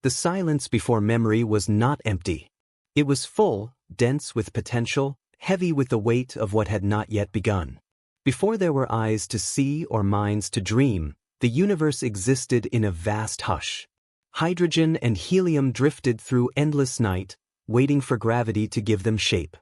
The silence before memory was not empty. It was full, dense with potential, heavy with the weight of what had not yet begun. Before there were eyes to see or minds to dream, the universe existed in a vast hush. Hydrogen and helium drifted through endless night, waiting for gravity to give them shape.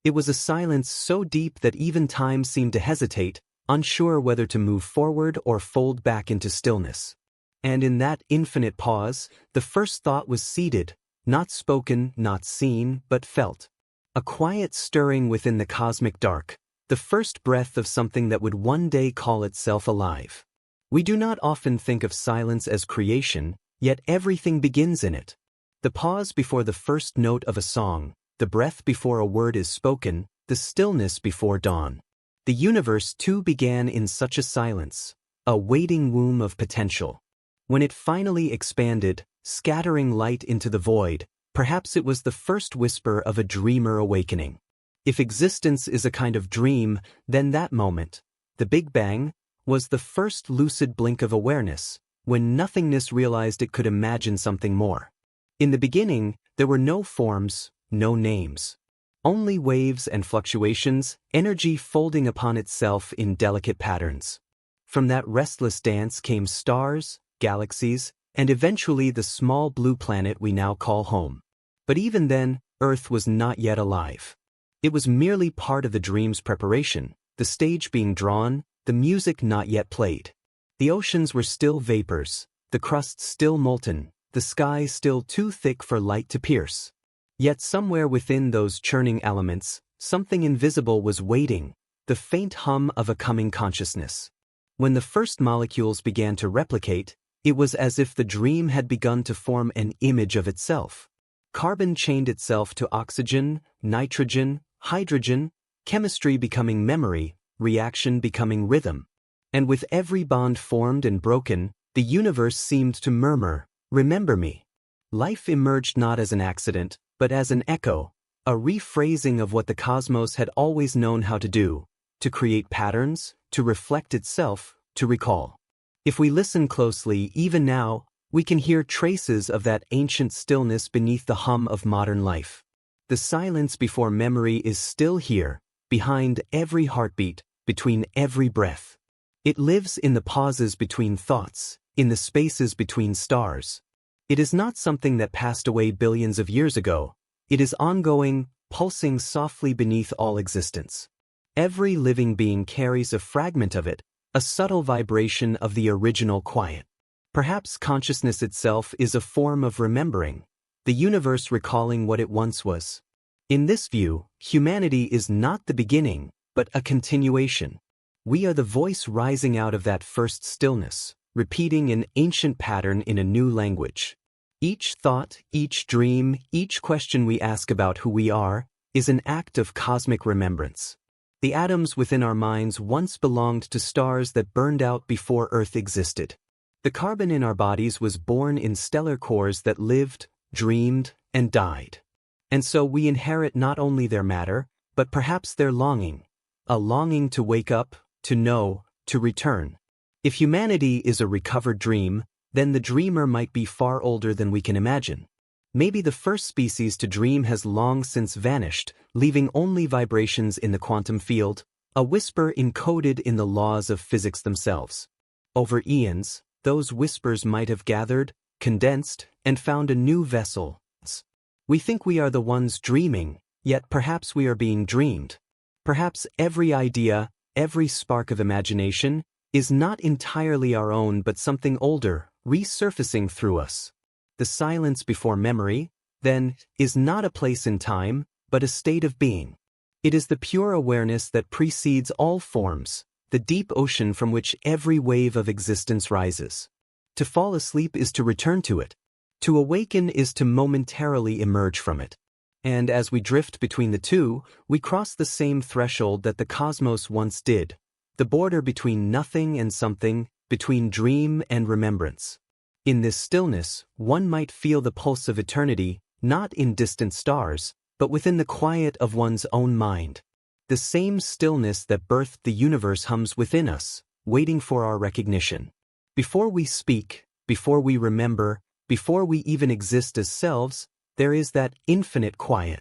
It was a silence so deep that even time seemed to hesitate, unsure whether to move forward or fold back into stillness. And in that infinite pause, the first thought was seated, not spoken, not seen, but felt. A quiet stirring within the cosmic dark, the first breath of something that would one day call itself alive. We do not often think of silence as creation, yet everything begins in it. The pause before the first note of a song, the breath before a word is spoken, the stillness before dawn. The universe too began in such a silence, a waiting womb of potential. When it finally expanded, scattering light into the void, perhaps it was the first whisper of a dreamer awakening. If existence is a kind of dream, then that moment, the Big Bang, was the first lucid blink of awareness, when nothingness realized it could imagine something more. In the beginning, there were no forms, no names. Only waves and fluctuations, energy folding upon itself in delicate patterns. From that restless dance came stars, galaxies, and eventually the small blue planet we now call home. But even then, Earth was not yet alive. It was merely part of the dream's preparation, the stage being drawn, the music not yet played. The oceans were still vapors, the crust still molten, the sky still too thick for light to pierce. Yet somewhere within those churning elements, something invisible was waiting, the faint hum of a coming consciousness. When the first molecules began to replicate, it was as if the dream had begun to form an image of itself. Carbon chained itself to oxygen, nitrogen, hydrogen, chemistry becoming memory, reaction becoming rhythm. And with every bond formed and broken, the universe seemed to murmur, "Remember me." Life emerged not as an accident, but as an echo, a rephrasing of what the cosmos had always known how to do, to create patterns, to reflect itself, to recall. If we listen closely, even now, we can hear traces of that ancient stillness beneath the hum of modern life. The silence before memory is still here, behind every heartbeat, between every breath. It lives in the pauses between thoughts, in the spaces between stars. It is not something that passed away billions of years ago. It is ongoing, pulsing softly beneath all existence. Every living being carries a fragment of it, a subtle vibration of the original quiet. Perhaps consciousness itself is a form of remembering, the universe recalling what it once was. In this view, humanity is not the beginning, but a continuation. We are the voice rising out of that first stillness, repeating an ancient pattern in a new language. Each thought, each dream, each question we ask about who we are, is an act of cosmic remembrance. The atoms within our minds once belonged to stars that burned out before Earth existed. The carbon in our bodies was born in stellar cores that lived, dreamed, and died. And so we inherit not only their matter, but perhaps their longing, a longing to wake up, to know, to return. If humanity is a recovered dream, then the dreamer might be far older than we can imagine. Maybe the first species to dream has long since vanished, leaving only vibrations in the quantum field, a whisper encoded in the laws of physics themselves. Over eons, those whispers might have gathered, condensed, and found a new vessel. We think we are the ones dreaming, yet perhaps we are being dreamed. Perhaps every idea, every spark of imagination, is not entirely our own but something older, resurfacing through us. The silence before memory, then, is not a place in time, but a state of being. It is the pure awareness that precedes all forms, the deep ocean from which every wave of existence rises. To fall asleep is to return to it. To awaken is to momentarily emerge from it. And as we drift between the two, we cross the same threshold that the cosmos once did, the border between nothing and something, between dream and remembrance. In this stillness, one might feel the pulse of eternity, not in distant stars, but within the quiet of one's own mind. The same stillness that birthed the universe hums within us, waiting for our recognition. Before we speak, before we remember, Before we even exist as selves, there is that infinite quiet.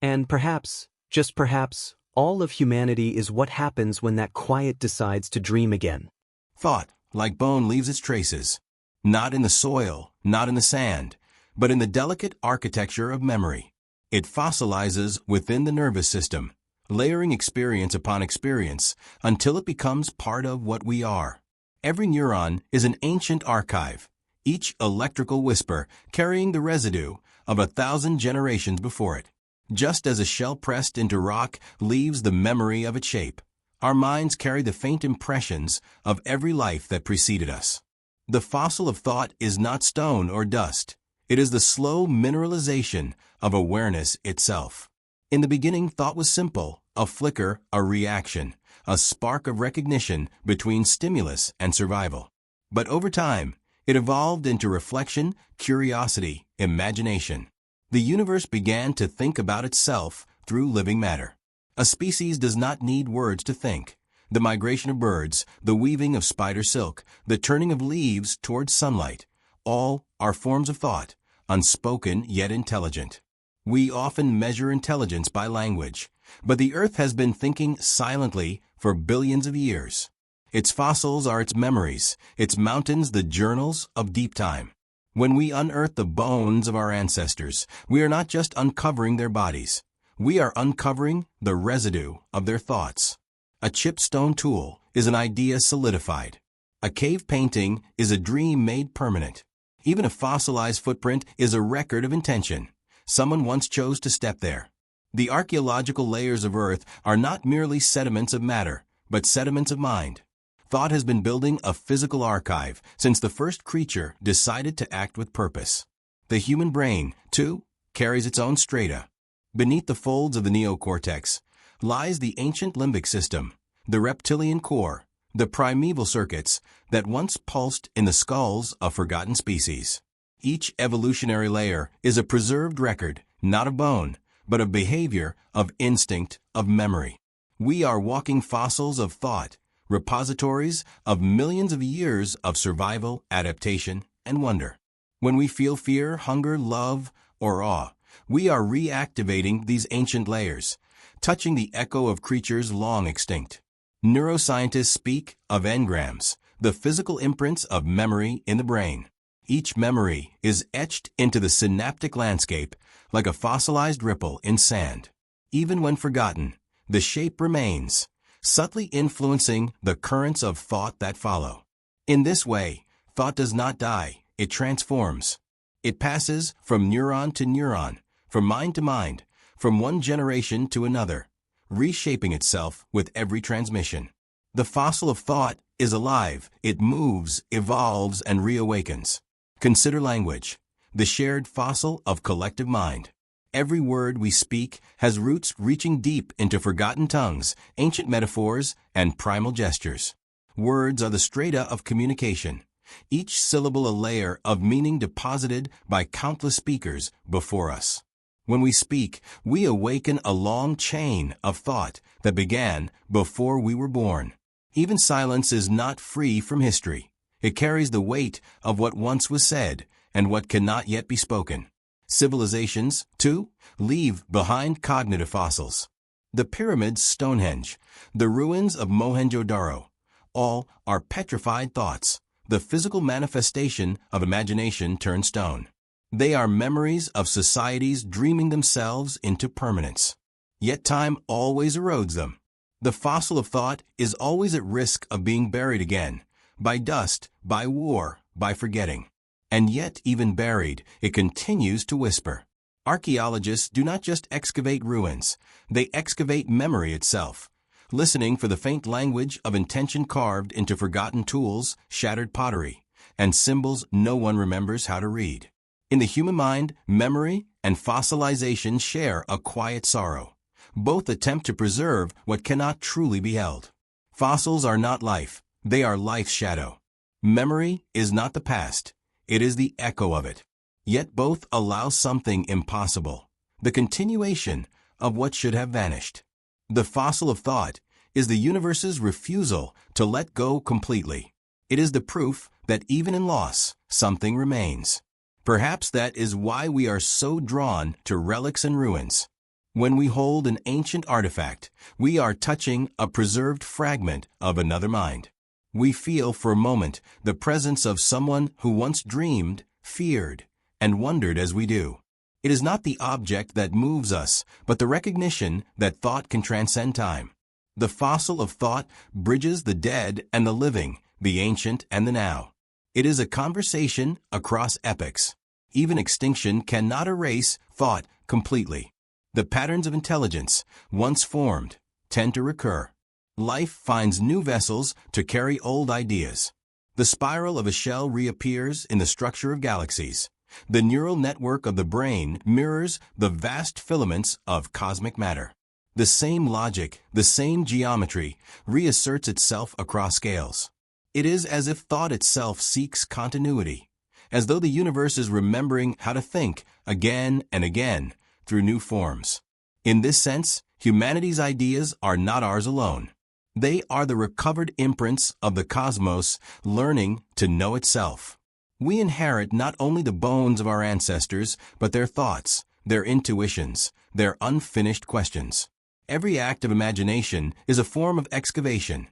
And perhaps, just perhaps, all of humanity is what happens when that quiet decides to dream again. Thought, like bone, leaves its traces. Not in the soil, not in the sand, but in the delicate architecture of memory. It fossilizes within the nervous system, layering experience upon experience until it becomes part of what we are. Every neuron is an ancient archive, each electrical whisper carrying the residue of 1,000 generations before it. Just as a shell pressed into rock leaves the memory of its shape, our minds carry the faint impressions of every life that preceded us. The fossil of thought is not stone or dust. It is the slow mineralization of awareness itself. In the beginning, thought was simple, a flicker, a reaction, a spark of recognition between stimulus and survival. But over time, it evolved into reflection, curiosity, imagination. The universe began to think about itself through living matter. A species does not need words to think. The migration of birds, the weaving of spider silk, the turning of leaves towards sunlight, all are forms of thought, unspoken yet intelligent. We often measure intelligence by language, but the earth has been thinking silently for billions of years. Its fossils are its memories, its mountains the journals of deep time. When we unearth the bones of our ancestors, we are not just uncovering their bodies. We are uncovering the residue of their thoughts. A chipped stone tool is an idea solidified. A cave painting is a dream made permanent. Even a fossilized footprint is a record of intention. Someone once chose to step there. The archaeological layers of Earth are not merely sediments of matter, but sediments of mind. Thought has been building a physical archive since the first creature decided to act with purpose. The human brain, too, carries its own strata. Beneath the folds of the neocortex lies the ancient limbic system, the reptilian core, the primeval circuits that once pulsed in the skulls of forgotten species. Each evolutionary layer is a preserved record, not of bone, but of behavior, of instinct, of memory. We are walking fossils of thought, repositories of millions of years of survival, adaptation, and wonder. When we feel fear, hunger, love, or awe, we are reactivating these ancient layers, touching the echo of creatures long extinct. Neuroscientists speak of engrams, the physical imprints of memory in the brain. Each memory is etched into the synaptic landscape like a fossilized ripple in sand. Even when forgotten, the shape remains, subtly influencing the currents of thought that follow. In this way, thought does not die, it transforms. It passes from neuron to neuron, from mind to mind, from one generation to another, reshaping itself with every transmission. The fossil of thought is alive, it moves, evolves, and reawakens. Consider language, the shared fossil of collective mind. Every word we speak has roots reaching deep into forgotten tongues, ancient metaphors, and primal gestures. Words are the strata of communication, each syllable a layer of meaning deposited by countless speakers before us. When we speak, we awaken a long chain of thought that began before we were born. Even silence is not free from history. It carries the weight of what once was said and what cannot yet be spoken. Civilizations, too, leave behind cognitive fossils. The pyramids, Stonehenge, the ruins of Mohenjo-Daro, all are petrified thoughts, the physical manifestation of imagination turned stone. They are memories of societies dreaming themselves into permanence. Yet time always erodes them. The fossil of thought is always at risk of being buried again, by dust, by war, by forgetting. And yet, even buried, it continues to whisper. Archaeologists do not just excavate ruins, they excavate memory itself, listening for the faint language of intention carved into forgotten tools, shattered pottery, and symbols no one remembers how to read. In the human mind, memory and fossilization share a quiet sorrow. Both attempt to preserve what cannot truly be held. Fossils are not life, they are life's shadow. Memory is not the past, it is the echo of it. Yet both allow something impossible, the continuation of what should have vanished. The fossil of thought is the universe's refusal to let go completely. It is the proof that even in loss, something remains. Perhaps that is why we are so drawn to relics and ruins. When we hold an ancient artifact, we are touching a preserved fragment of another mind. We feel for a moment the presence of someone who once dreamed, feared, and wondered as we do. It is not the object that moves us, but the recognition that thought can transcend time. The fossil of thought bridges the dead and the living, the ancient and the now. It is a conversation across epochs. Even extinction cannot erase thought completely. The patterns of intelligence, once formed, tend to recur. Life finds new vessels to carry old ideas. The spiral of a shell reappears in the structure of galaxies. The neural network of the brain mirrors the vast filaments of cosmic matter. The same logic, the same geometry, reasserts itself across scales. It is as if thought itself seeks continuity, as though the universe is remembering how to think again and again through new forms. In this sense, humanity's ideas are not ours alone. They are the recovered imprints of the cosmos learning to know itself. We inherit not only the bones of our ancestors, but their thoughts, their intuitions, their unfinished questions. Every act of imagination is a form of excavation,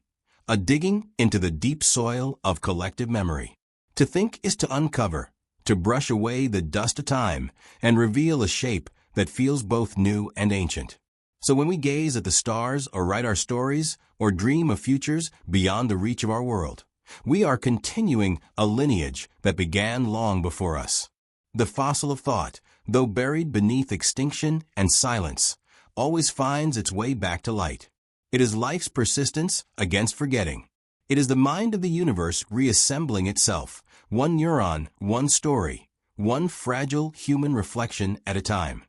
a digging into the deep soil of collective memory. To think is to uncover, to brush away the dust of time, and reveal a shape that feels both new and ancient. So when we gaze at the stars or write our stories or dream of futures beyond the reach of our world, we are continuing a lineage that began long before us. The fossil of thought, though buried beneath extinction and silence, always finds its way back to light. It is life's persistence against forgetting. It is the mind of the universe reassembling itself, one neuron, one story, one fragile human reflection at a time.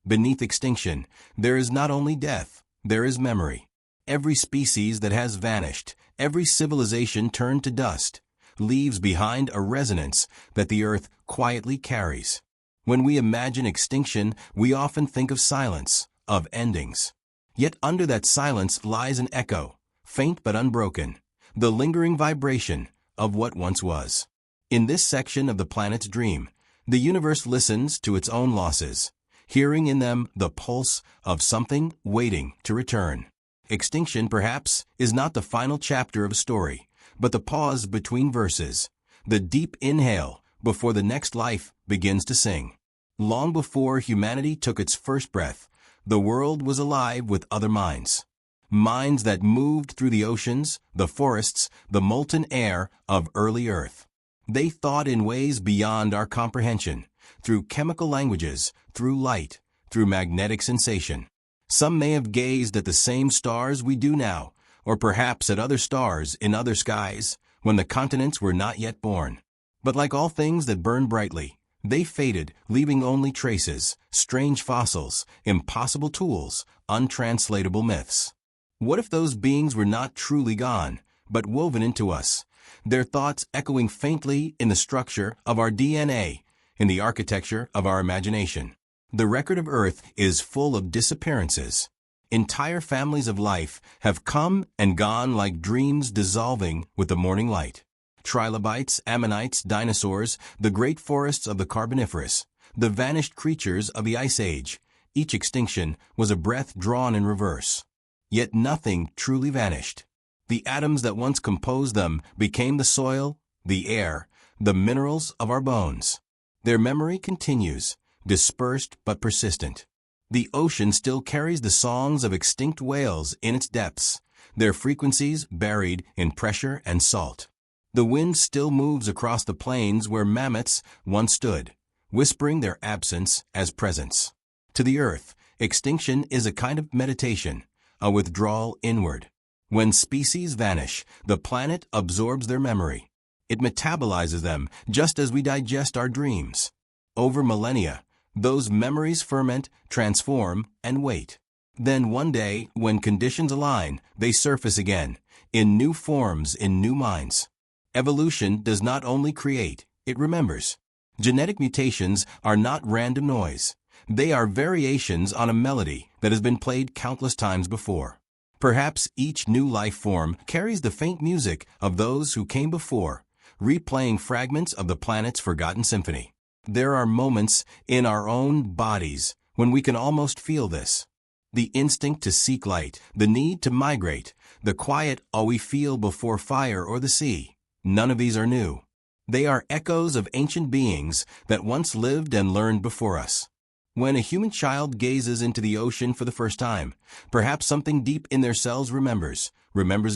Beneath extinction, there is not only death, there is memory. Every species that has vanished, every civilization turned to dust, leaves behind a resonance that the earth quietly carries. When we imagine extinction, we often think of silence, of endings. Yet under that silence lies an echo, faint but unbroken, the lingering vibration of what once was. In this section of the planet's dream, the universe listens to its own losses, hearing in them the pulse of something waiting to return. Extinction, perhaps, is not the final chapter of a story, but the pause between verses, the deep inhale before the next life begins to sing. Long before humanity took its first breath, the world was alive with other minds. Minds that moved through the oceans, the forests, the molten air of early Earth. They thought in ways beyond our comprehension, through chemical languages, through light, through magnetic sensation. Some may have gazed at the same stars we do now, or perhaps at other stars in other skies, when the continents were not yet born. But like all things that burn brightly, they faded, leaving only traces, strange fossils, impossible tools, untranslatable myths. What if those beings were not truly gone, but woven into us, their thoughts echoing faintly in the structure of our DNA, in the architecture of our imagination? The record of Earth is full of disappearances. Entire families of life have come and gone like dreams dissolving with the morning light. Trilobites, ammonites, dinosaurs, the great forests of the Carboniferous, the vanished creatures of the Ice Age. Each extinction was a breath drawn in reverse. Yet nothing truly vanished. The atoms that once composed them became the soil, the air, the minerals of our bones. Their memory continues, dispersed but persistent. The ocean still carries the songs of extinct whales in its depths, their frequencies buried in pressure and salt. The wind still moves across the plains where mammoths once stood, whispering their absence as presence. To the earth, extinction is a kind of meditation, a withdrawal inward. When species vanish, the planet absorbs their memory. It metabolizes them just as we digest our dreams. Over millennia, those memories ferment, transform, and wait. Then one day, when conditions align, they surface again, in new forms, in new minds. Evolution does not only create, it remembers. Genetic mutations are not random noise. They are variations on a melody that has been played countless times before. Perhaps each new life form carries the faint music of those who came before, replaying fragments of the planet's forgotten symphony. There are moments in our own bodies when we can almost feel this. The instinct to seek light, the need to migrate, the quiet awe we feel before fire or the sea. None of these are new. They are echoes of ancient beings that once lived and learned before us. When a human child gazes into the ocean for the first time, perhaps something deep in their cells remembers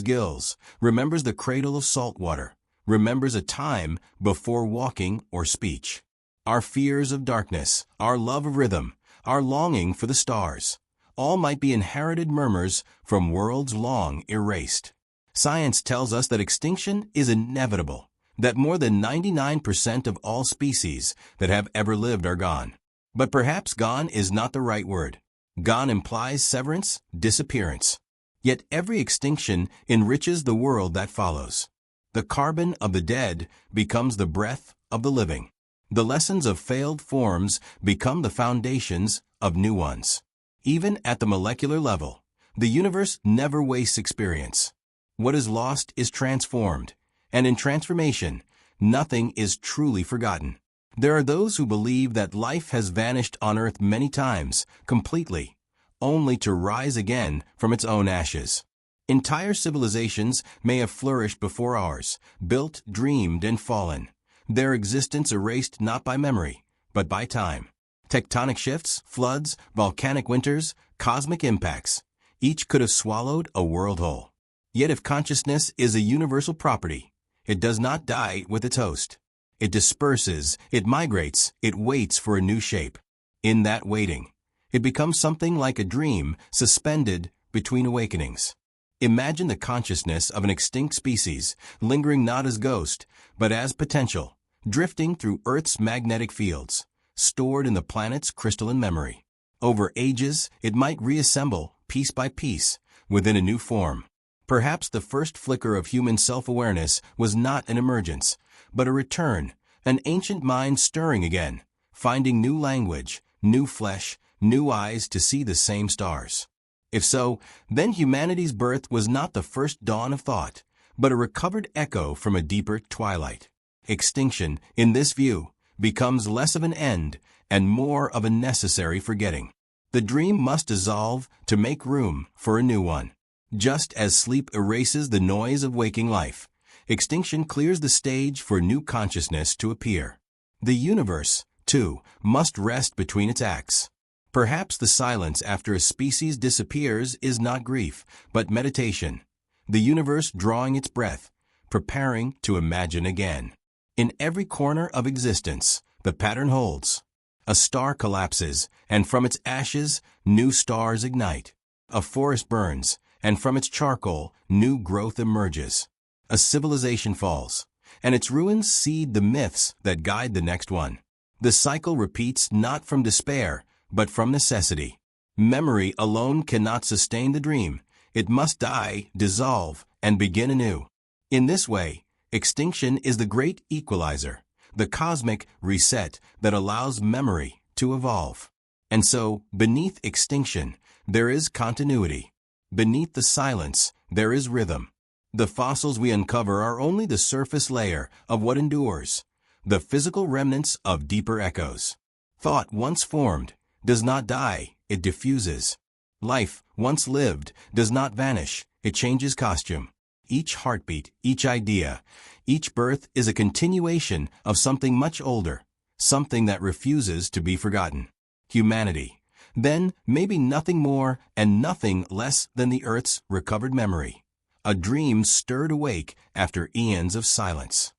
gills, remembers the cradle of salt water, remembers a time before walking or speech. Our fears of darkness, our love of rhythm, our longing for the stars, all might be inherited murmurs from worlds long erased. Science tells us that extinction is inevitable, that more than 99% of all species that have ever lived are gone. But perhaps gone is not the right word. Gone implies severance, disappearance. Yet every extinction enriches the world that follows. The carbon of the dead becomes the breath of the living. The lessons of failed forms become the foundations of new ones. Even at the molecular level, the universe never wastes experience. What is lost is transformed, and in transformation, nothing is truly forgotten. There are those who believe that life has vanished on Earth many times, completely, only to rise again from its own ashes. Entire civilizations may have flourished before ours, built, dreamed, and fallen, their existence erased not by memory, but by time. Tectonic shifts, floods, volcanic winters, cosmic impacts, each could have swallowed a world whole. Yet if consciousness is a universal property, it does not die with its host. It disperses, it migrates, it waits for a new shape. In that waiting, it becomes something like a dream suspended between awakenings. Imagine the consciousness of an extinct species, lingering not as ghost, but as potential, drifting through Earth's magnetic fields, stored in the planet's crystalline memory. Over ages, it might reassemble, piece by piece, within a new form. Perhaps the first flicker of human self-awareness was not an emergence, but a return, an ancient mind stirring again, finding new language, new flesh, new eyes to see the same stars. If so, then humanity's birth was not the first dawn of thought, but a recovered echo from a deeper twilight. Extinction, in this view, becomes less of an end and more of a necessary forgetting. The dream must dissolve to make room for a new one. Just as sleep erases the noise of waking life, extinction clears the stage for new consciousness to appear. The universe, too, must rest between its acts. Perhaps the silence after a species disappears is not grief, but meditation. The universe drawing its breath, preparing to imagine again. In every corner of existence, the pattern holds. A star collapses, and from its ashes, new stars ignite. A forest burns, and from its charcoal, new growth emerges. A civilization falls, and its ruins seed the myths that guide the next one. The cycle repeats not from despair, but from necessity. Memory alone cannot sustain the dream. It must die, dissolve, and begin anew. In this way, extinction is the great equalizer, the cosmic reset that allows memory to evolve. And so, beneath extinction, there is continuity. Beneath the silence, there is rhythm. The fossils we uncover are only the surface layer of what endures, the physical remnants of deeper echoes. Thought once formed does not die, it diffuses. Life, once lived, does not vanish, it changes costume. Each heartbeat, each idea, each birth is a continuation of something much older, something that refuses to be forgotten. Humanity, then maybe nothing more and nothing less than the Earth's recovered memory. A dream stirred awake after eons of silence.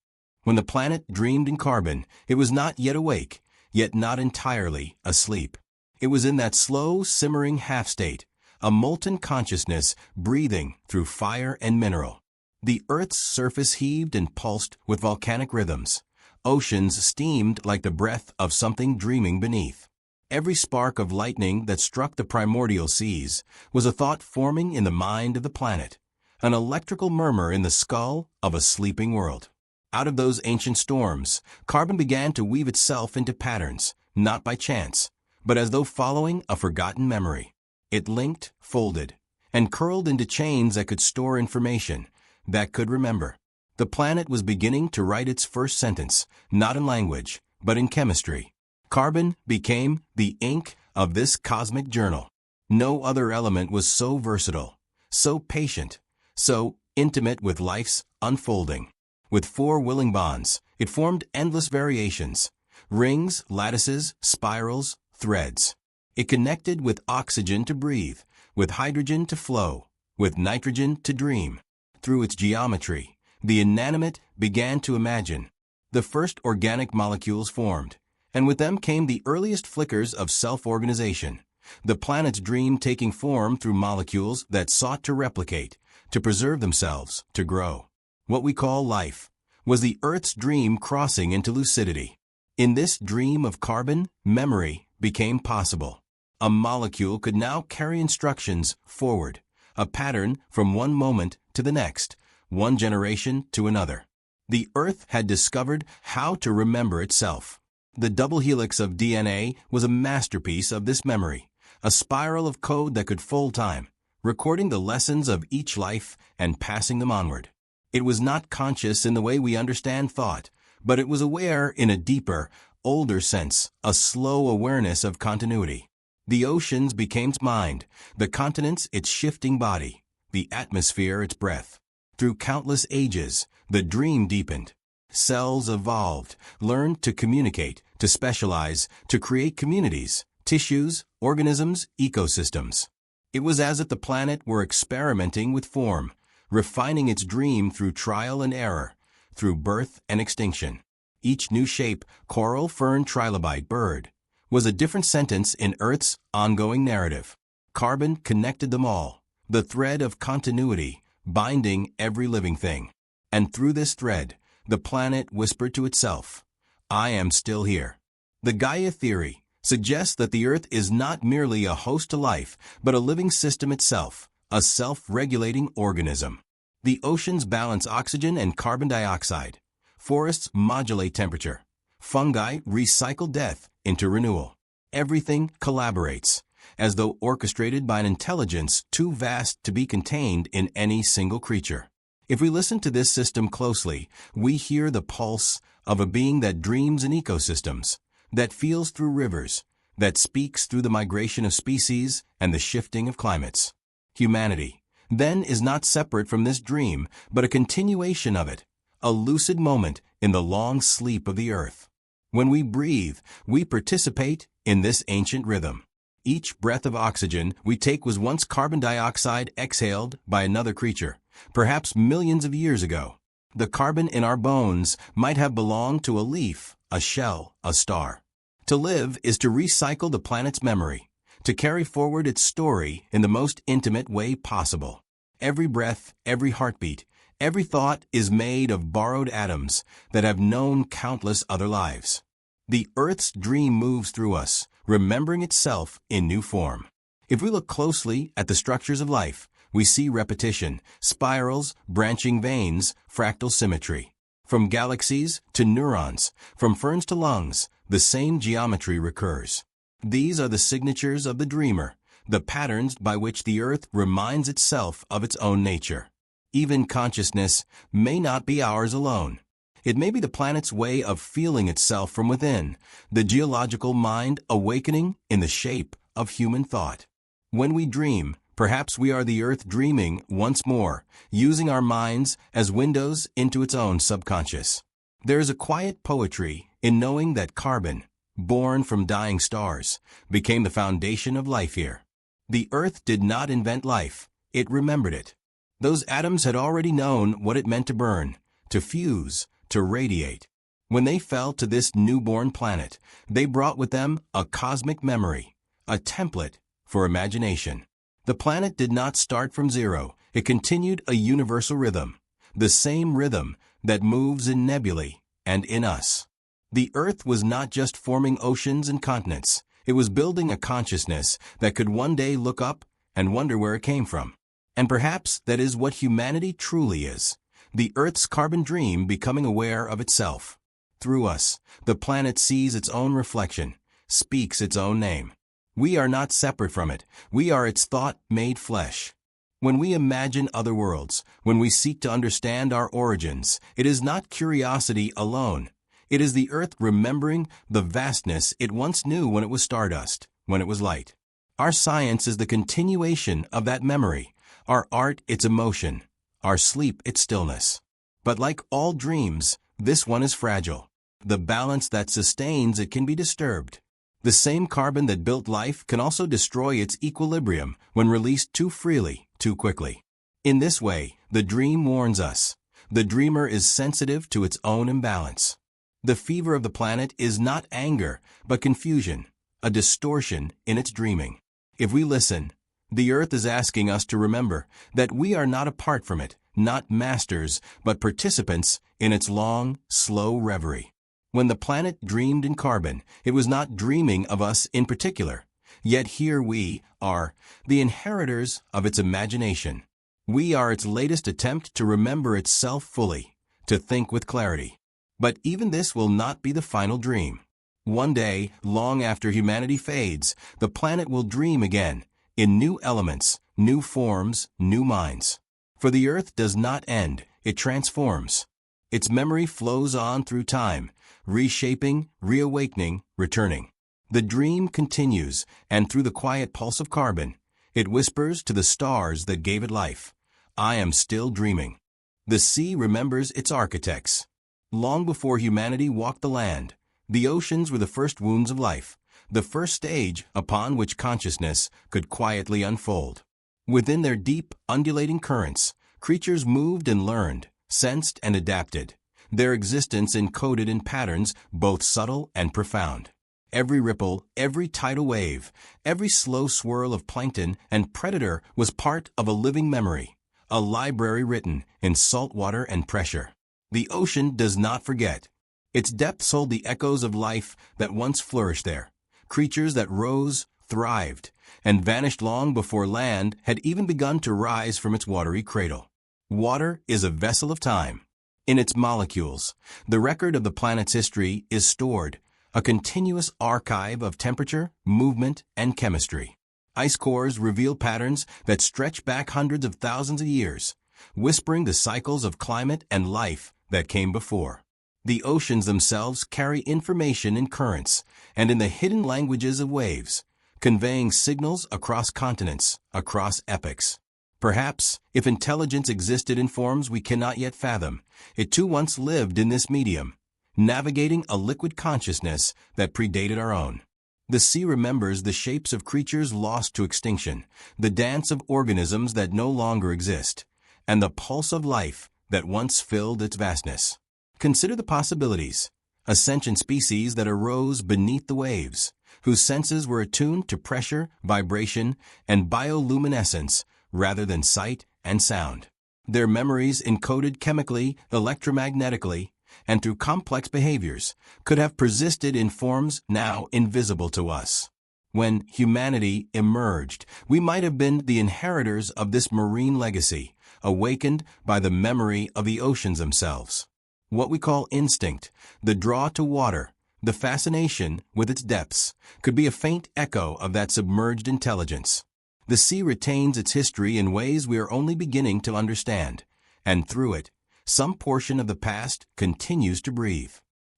When the planet dreamed in carbon, it was not yet awake, yet not entirely asleep. It was in that slow, simmering half-state, a molten consciousness breathing through fire and mineral. The Earth's surface heaved and pulsed with volcanic rhythms. Oceans steamed like the breath of something dreaming beneath. Every spark of lightning that struck the primordial seas was a thought forming in the mind of the planet, an electrical murmur in the skull of a sleeping world. Out of those ancient storms, carbon began to weave itself into patterns, not by chance, but as though following a forgotten memory. It linked, folded, and curled into chains that could store information, that could remember. The planet was beginning to write its first sentence, not in language, but in chemistry. Carbon became the ink of this cosmic journal. No other element was so versatile, so patient, so intimate with life's unfolding. With 4 willing bonds, it formed endless variations: rings, lattices, spirals, threads. It connected with oxygen to breathe, with hydrogen to flow, with nitrogen to dream. Through its geometry, the inanimate began to imagine. The first organic molecules formed, and with them came the earliest flickers of self-organization. The planet's dream taking form through molecules that sought to replicate, to preserve themselves, to grow. What we call life was the Earth's dream crossing into lucidity. In this dream of carbon, memory became possible. A molecule could now carry instructions forward, a pattern from one moment to the next, one generation to another. The Earth had discovered how to remember itself. The double helix of DNA was a masterpiece of this memory, a spiral of code that could fold time, recording the lessons of each life and passing them onward. It was not conscious in the way we understand thought, but it was aware in a deeper, older sense, a slow awareness of continuity. The oceans became its mind, the continents its shifting body, the atmosphere its breath. Through countless ages, the dream deepened. Cells evolved, learned to communicate, to specialize, to create communities, tissues, organisms, ecosystems. It was as if the planet were experimenting with form, refining its dream through trial and error, through birth and extinction. Each new shape, coral, fern, trilobite, bird, was a different sentence in Earth's ongoing narrative. Carbon connected them all, the thread of continuity, binding every living thing. And through this thread, the planet whispered to itself, "I am still here." The Gaia theory suggests that the Earth is not merely a host to life, but a living system itself, a self-regulating organism. The oceans balance oxygen and carbon dioxide. Forests modulate temperature. Fungi recycle death into renewal. Everything collaborates, as though orchestrated by an intelligence too vast to be contained in any single creature. If we listen to this system closely, we hear the pulse of a being that dreams in ecosystems, that feels through rivers, that speaks through the migration of species and the shifting of climates. Humanity, then, is not separate from this dream, but a continuation of it, a lucid moment in the long sleep of the Earth. When we breathe, we participate in this ancient rhythm. Each breath of oxygen we take was once carbon dioxide exhaled by another creature, perhaps millions of years ago. The carbon in our bones might have belonged to a leaf, a shell, a star. To live is to recycle the planet's memory, to carry forward its story in the most intimate way possible. Every breath, every heartbeat, every thought is made of borrowed atoms that have known countless other lives. The Earth's dream moves through us, remembering itself in new form. If we look closely at the structures of life, we see repetition, spirals, branching veins, fractal symmetry. From galaxies to neurons, from ferns to lungs, the same geometry recurs. These are the signatures of the dreamer, the patterns by which the Earth reminds itself of its own nature. Even consciousness may not be ours alone. It may be the planet's way of feeling itself from within, the geological mind awakening in the shape of human thought. When we dream, perhaps we are the Earth dreaming once more, using our minds as windows into its own subconscious. There is a quiet poetry in knowing that carbon, born from dying stars, became the foundation of life here. The Earth did not invent life, it remembered it. Those atoms had already known what it meant to burn, to fuse, to radiate. When they fell to this newborn planet, they brought with them a cosmic memory, a template for imagination. The planet did not start from zero, it continued a universal rhythm, the same rhythm that moves in nebulae and in us. The Earth was not just forming oceans and continents, it was building a consciousness that could one day look up and wonder where it came from. And perhaps that is what humanity truly is, the Earth's carbon dream becoming aware of itself. Through us, the planet sees its own reflection, speaks its own name. We are not separate from it, we are its thought made flesh. When we imagine other worlds, when we seek to understand our origins, it is not curiosity alone. It is the earth remembering the vastness it once knew when it was stardust, when it was light. Our science is the continuation of that memory, our art its emotion, our sleep its stillness. But like all dreams, this one is fragile. The balance that sustains it can be disturbed. The same carbon that built life can also destroy its equilibrium when released too freely, too quickly. In this way, the dream warns us. The dreamer is sensitive to its own imbalance. The fever of the planet is not anger, but confusion, a distortion in its dreaming. If we listen, the earth is asking us to remember that we are not apart from it, not masters, but participants in its long, slow reverie. When the planet dreamed in carbon, it was not dreaming of us in particular. Yet here we are, the inheritors of its imagination. We are its latest attempt to remember itself fully, to think with clarity. But even this will not be the final dream. One day, long after humanity fades, the planet will dream again, in new elements, new forms, new minds. For the earth does not end, it transforms. Its memory flows on through time, reshaping, reawakening, returning. The dream continues, and through the quiet pulse of carbon, it whispers to the stars that gave it life, I am still dreaming. The sea remembers its architects. Long before humanity walked the land, the oceans were the first wounds of life, the first stage upon which consciousness could quietly unfold. Within their deep, undulating currents, creatures moved and learned, sensed and adapted, their existence encoded in patterns both subtle and profound. Every ripple, every tidal wave, every slow swirl of plankton and predator was part of a living memory, a library written in salt water and pressure. The ocean does not forget. Its depths hold the echoes of life that once flourished there, creatures that rose, thrived, and vanished long before land had even begun to rise from its watery cradle. Water is a vessel of time. In its molecules, the record of the planet's history is stored, a continuous archive of temperature, movement, and chemistry. Ice cores reveal patterns that stretch back hundreds of thousands of years, whispering the cycles of climate and life that came before. The oceans themselves carry information in currents and in the hidden languages of waves, conveying signals across continents, across epochs. Perhaps, if intelligence existed in forms we cannot yet fathom, it too once lived in this medium, navigating a liquid consciousness that predated our own. The sea remembers the shapes of creatures lost to extinction, the dance of organisms that no longer exist, and the pulse of life that once filled its vastness. Consider the possibilities. A sentient species that arose beneath the waves, whose senses were attuned to pressure, vibration, and bioluminescence rather than sight and sound. Their memories encoded chemically, electromagnetically, and through complex behaviors, could have persisted in forms now invisible to us. When humanity emerged, we might have been the inheritors of this marine legacy, awakened by the memory of the oceans themselves. What we call instinct, the draw to water, the fascination with its depths, could be a faint echo of that submerged intelligence. The sea retains its history in ways we are only beginning to understand, and through it, some portion of the past continues to breathe.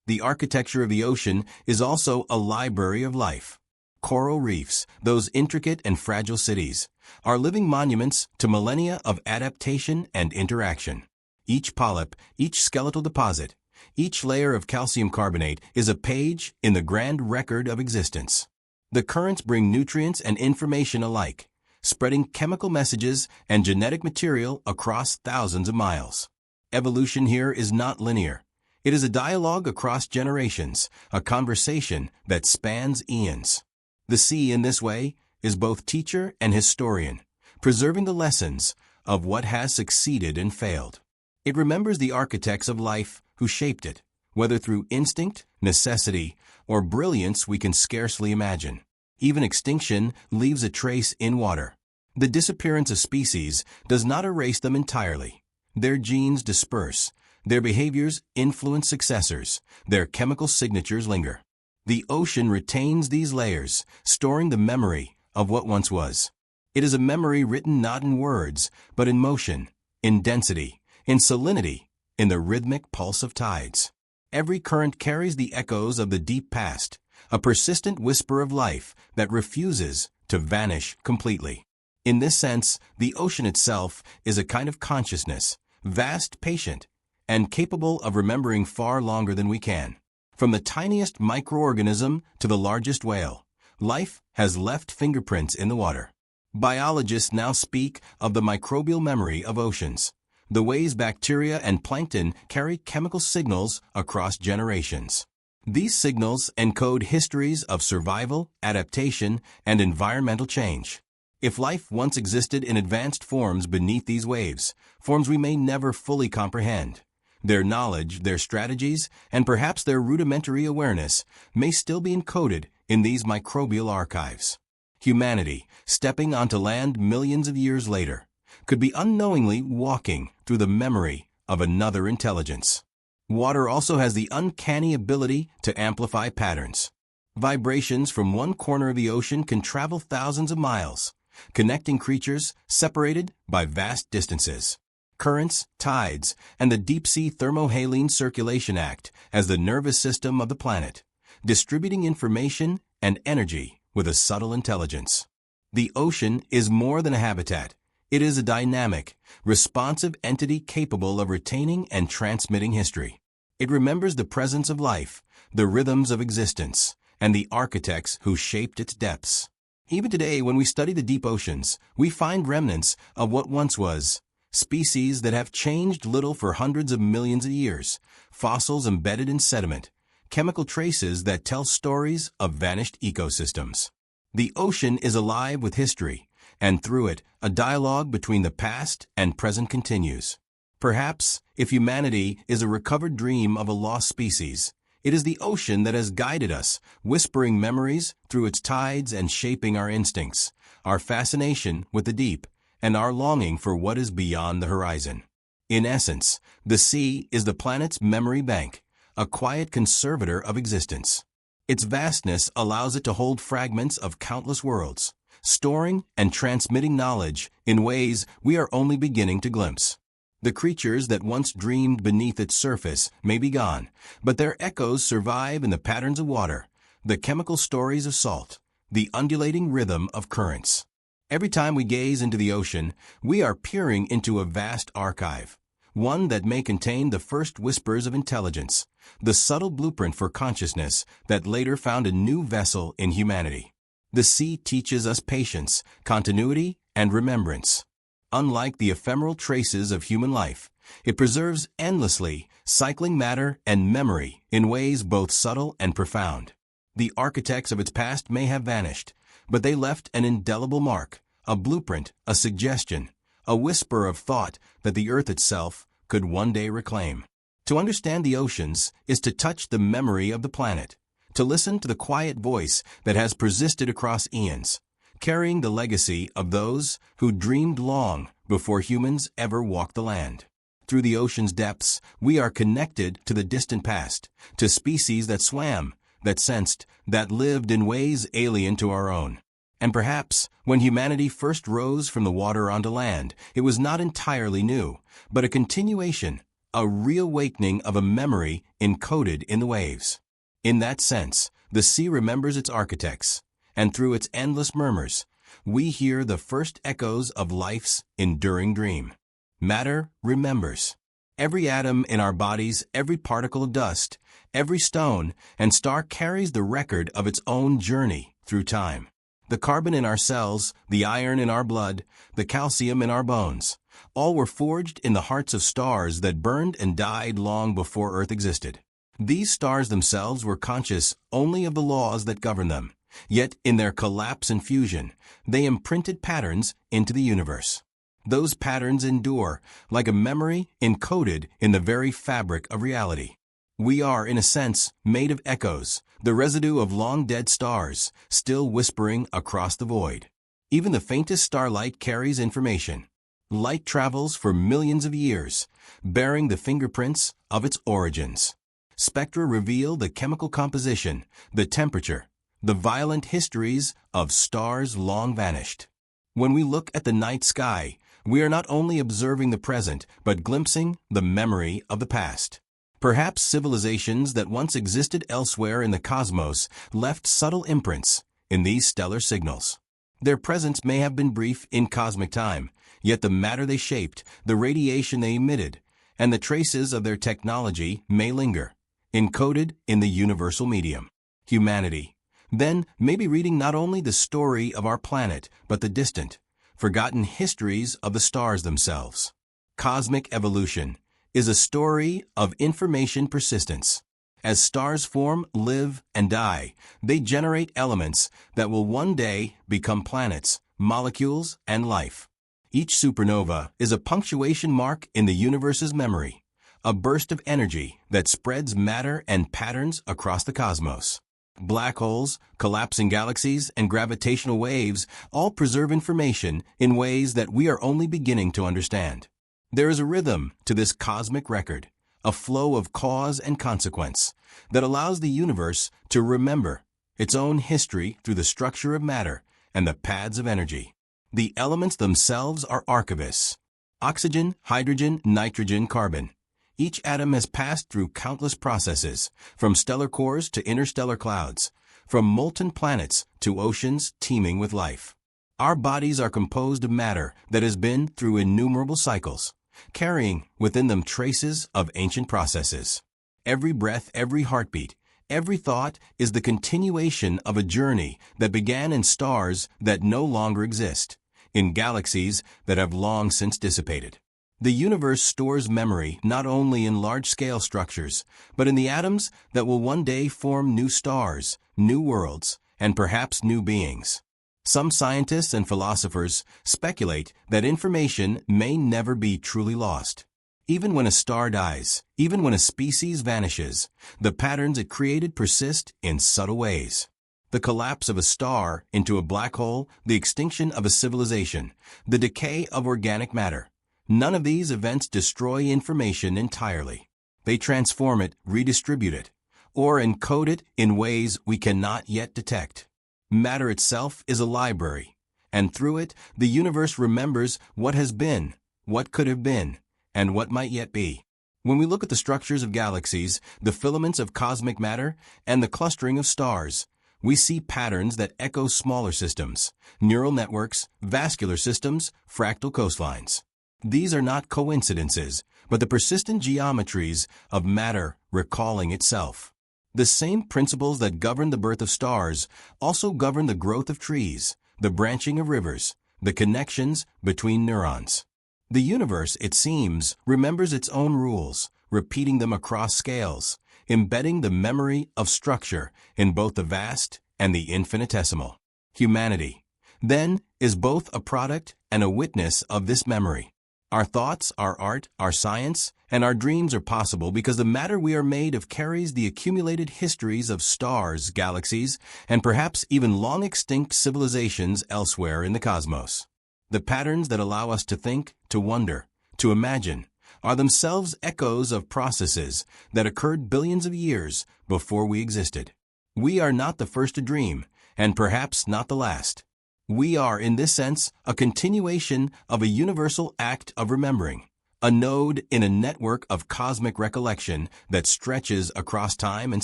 The architecture of the ocean is also a library of life. Coral reefs, those intricate and fragile cities, are living monuments to millennia of adaptation and interaction. Each polyp, each skeletal deposit, each layer of calcium carbonate is a page in the grand record of existence. The currents bring nutrients and information alike, spreading chemical messages and genetic material across thousands of miles. Evolution here is not linear. It is a dialogue across generations, a conversation that spans eons. The sea, in this way, is both teacher and historian, preserving the lessons of what has succeeded and failed. It remembers the architects of life who shaped it, whether through instinct, necessity, or brilliance we can scarcely imagine. Even extinction leaves a trace in water. The disappearance of species does not erase them entirely. Their genes disperse, their behaviors influence successors, their chemical signatures linger. The ocean retains these layers, storing the memory of what once was. It is a memory written not in words, but in motion, in density, in salinity, in the rhythmic pulse of tides. every current carries the echoes of the deep past, a persistent whisper of life that refuses to vanish completely. In this sense, the ocean itself is a kind of consciousness, vast, patient, and capable of remembering far longer than we can. From the tiniest microorganism to the largest whale, life has left fingerprints in the water. Biologists now speak of the microbial memory of oceans, the ways bacteria and plankton carry chemical signals across generations. These signals encode histories of survival, adaptation, and environmental change. If life once existed in advanced forms beneath these waves, forms we may never fully comprehend, their knowledge, their strategies, and perhaps their rudimentary awareness may still be encoded in these microbial archives. Humanity, stepping onto land millions of years later, could be unknowingly walking through the memory of another intelligence. Water also has the uncanny ability to amplify patterns. Vibrations from one corner of the ocean can travel thousands of miles, connecting creatures separated by vast distances. Currents, tides, and the deep-sea thermohaline circulation act as the nervous system of the planet, distributing information and energy with a subtle intelligence. The ocean is more than a habitat. It is a dynamic, responsive entity capable of retaining and transmitting history. It remembers the presence of life, the rhythms of existence, and the architects who shaped its depths. Even today, when we study the deep oceans, we find remnants of what once was, species that have changed little for hundreds of millions of years, fossils embedded in sediment, chemical traces that tell stories of vanished ecosystems. The ocean is alive with history, and through it, a dialogue between the past and present continues. Perhaps, if humanity is a recovered dream of a lost species, it is the ocean that has guided us, whispering memories through its tides and shaping our instincts, our fascination with the deep, and our longing for what is beyond the horizon. In essence, the sea is the planet's memory bank, a quiet conservator of existence. Its vastness allows it to hold fragments of countless worlds, storing and transmitting knowledge in ways we are only beginning to glimpse. The creatures that once dreamed beneath its surface may be gone, but their echoes survive in the patterns of water, the chemical stories of salt, the undulating rhythm of currents. Every time we gaze into the ocean, we are peering into a vast archive, one that may contain the first whispers of intelligence, the subtle blueprint for consciousness that later found a new vessel in humanity. The sea teaches us patience, continuity, and remembrance. Unlike the ephemeral traces of human life, it preserves endlessly, cycling matter and memory in ways both subtle and profound. The architects of its past may have vanished, but they left an indelible mark, a blueprint, a suggestion, a whisper of thought that the earth itself could one day reclaim. To understand the oceans is to touch the memory of the planet, to listen to the quiet voice that has persisted across eons, carrying the legacy of those who dreamed long before humans ever walked the land. Through the ocean's depths, we are connected to the distant past, to species that swam, that sensed, that lived in ways alien to our own. And perhaps, when humanity first rose from the water onto land, it was not entirely new, but a continuation, a reawakening of a memory encoded in the waves. In that sense, the sea remembers its architects, and through its endless murmurs, we hear the first echoes of life's enduring dream. Matter remembers. Every atom in our bodies, every particle of dust, every stone and star carries the record of its own journey through time. The carbon in our cells, the iron in our blood, the calcium in our bones, all were forged in the hearts of stars that burned and died long before Earth existed. These stars themselves were conscious only of the laws that govern them, yet in their collapse and fusion, they imprinted patterns into the universe. Those patterns endure, like a memory encoded in the very fabric of reality. We are, in a sense, made of echoes, the residue of long-dead stars, still whispering across the void. Even the faintest starlight carries information. Light travels for millions of years, bearing the fingerprints of its origins. Spectra reveal the chemical composition, the temperature, the violent histories of stars long vanished. When we look at the night sky, we are not only observing the present, but glimpsing the memory of the past. Perhaps civilizations that once existed elsewhere in the cosmos left subtle imprints in these stellar signals. Their presence may have been brief in cosmic time, yet the matter they shaped, the radiation they emitted, and the traces of their technology may linger, encoded in the universal medium, humanity. Then, maybe reading not only the story of our planet, but the distant, forgotten histories of the stars themselves. Cosmic evolution is a story of information persistence. As stars form, live, and die, they generate elements that will one day become planets, molecules, and life. Each supernova is a punctuation mark in the universe's memory, a burst of energy that spreads matter and patterns across the cosmos. Black holes, collapsing galaxies, and gravitational waves all preserve information in ways that we are only beginning to understand. There is a rhythm to this cosmic record, a flow of cause and consequence that allows the universe to remember its own history through the structure of matter and the paths of energy. The elements themselves are archivists: oxygen, hydrogen, nitrogen, carbon. Each atom has passed through countless processes, from stellar cores to interstellar clouds, from molten planets to oceans teeming with life. Our bodies are composed of matter that has been through innumerable cycles, carrying within them traces of ancient processes. Every breath, every heartbeat, every thought is the continuation of a journey that began in stars that no longer exist, in galaxies that have long since dissipated. The universe stores memory not only in large-scale structures, but in the atoms that will one day form new stars, new worlds, and perhaps new beings. Some scientists and philosophers speculate that information may never be truly lost. Even when a star dies, even when a species vanishes, the patterns it created persist in subtle ways. The collapse of a star into a black hole, the extinction of a civilization, the decay of organic matter. None of these events destroy information entirely. They transform it, redistribute it, or encode it in ways we cannot yet detect. Matter itself is a library, and through it, the universe remembers what has been, what could have been, and what might yet be. When we look at the structures of galaxies, the filaments of cosmic matter, and the clustering of stars, we see patterns that echo smaller systems, neural networks, vascular systems, fractal coastlines. These are not coincidences, but the persistent geometries of matter recalling itself. The same principles that govern the birth of stars also govern the growth of trees, the branching of rivers, the connections between neurons. The universe, it seems, remembers its own rules, repeating them across scales, embedding the memory of structure in both the vast and the infinitesimal. Humanity, then, is both a product and a witness of this memory. Our thoughts, our art, our science, and our dreams are possible because the matter we are made of carries the accumulated histories of stars, galaxies, and perhaps even long-extinct civilizations elsewhere in the cosmos. The patterns that allow us to think, to wonder, to imagine, are themselves echoes of processes that occurred billions of years before we existed. We are not the first to dream, and perhaps not the last. We are, in this sense, a continuation of a universal act of remembering, a node in a network of cosmic recollection that stretches across time and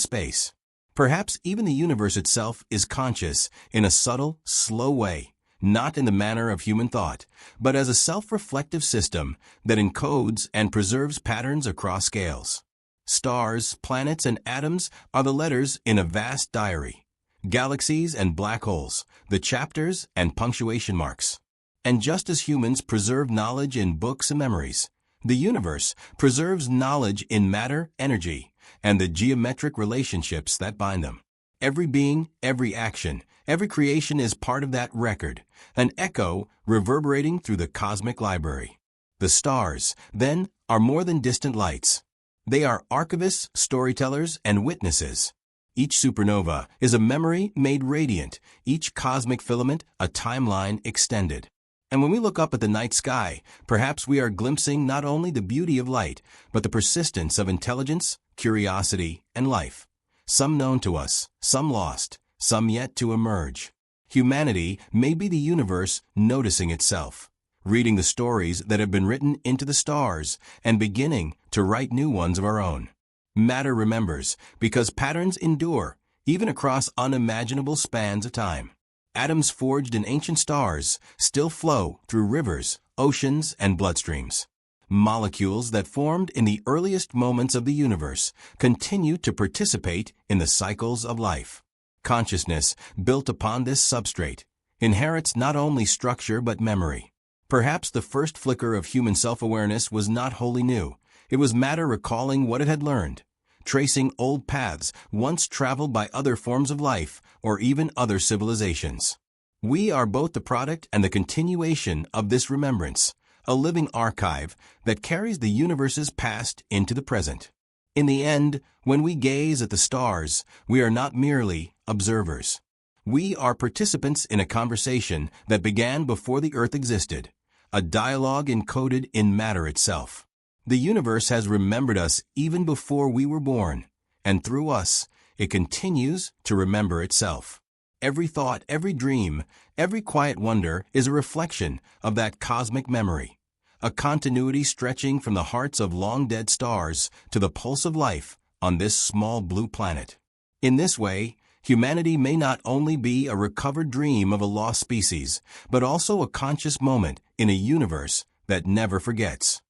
space. Perhaps even the universe itself is conscious in a subtle, slow way, not in the manner of human thought, but as a self-reflective system that encodes and preserves patterns across scales. Stars, planets, and atoms are the letters in a vast diary. Galaxies and black holes, the chapters and punctuation marks. And just as humans preserve knowledge in books and memories, the universe preserves knowledge in matter, energy, and the geometric relationships that bind them. Every being, every action, every creation is part of that record, an echo reverberating through the cosmic library. The stars, then, are more than distant lights. They are archivists, storytellers, and witnesses. Each supernova is a memory made radiant, each cosmic filament a timeline extended. And when we look up at the night sky, perhaps we are glimpsing not only the beauty of light, but the persistence of intelligence, curiosity, and life. Some known to us, some lost, some yet to emerge. Humanity may be the universe noticing itself, reading the stories that have been written into the stars, and beginning to write new ones of our own. Matter remembers because patterns endure, even across unimaginable spans of time. Atoms forged in ancient stars still flow through rivers, oceans, and bloodstreams. Molecules that formed in the earliest moments of the universe continue to participate in the cycles of life. Consciousness, built upon this substrate, inherits not only structure but memory. Perhaps the first flicker of human self-awareness was not wholly new. It was matter recalling what it had learned, tracing old paths once traveled by other forms of life or even other civilizations. We are both the product and the continuation of this remembrance, a living archive that carries the universe's past into the present. In the end, when we gaze at the stars, we are not merely observers. We are participants in a conversation that began before the Earth existed, a dialogue encoded in matter itself. The universe has remembered us even before we were born, and through us, it continues to remember itself. Every thought, every dream, every quiet wonder is a reflection of that cosmic memory, a continuity stretching from the hearts of long-dead stars to the pulse of life on this small blue planet. In this way, humanity may not only be a recovered dream of a lost species, but also a conscious moment in a universe that never forgets.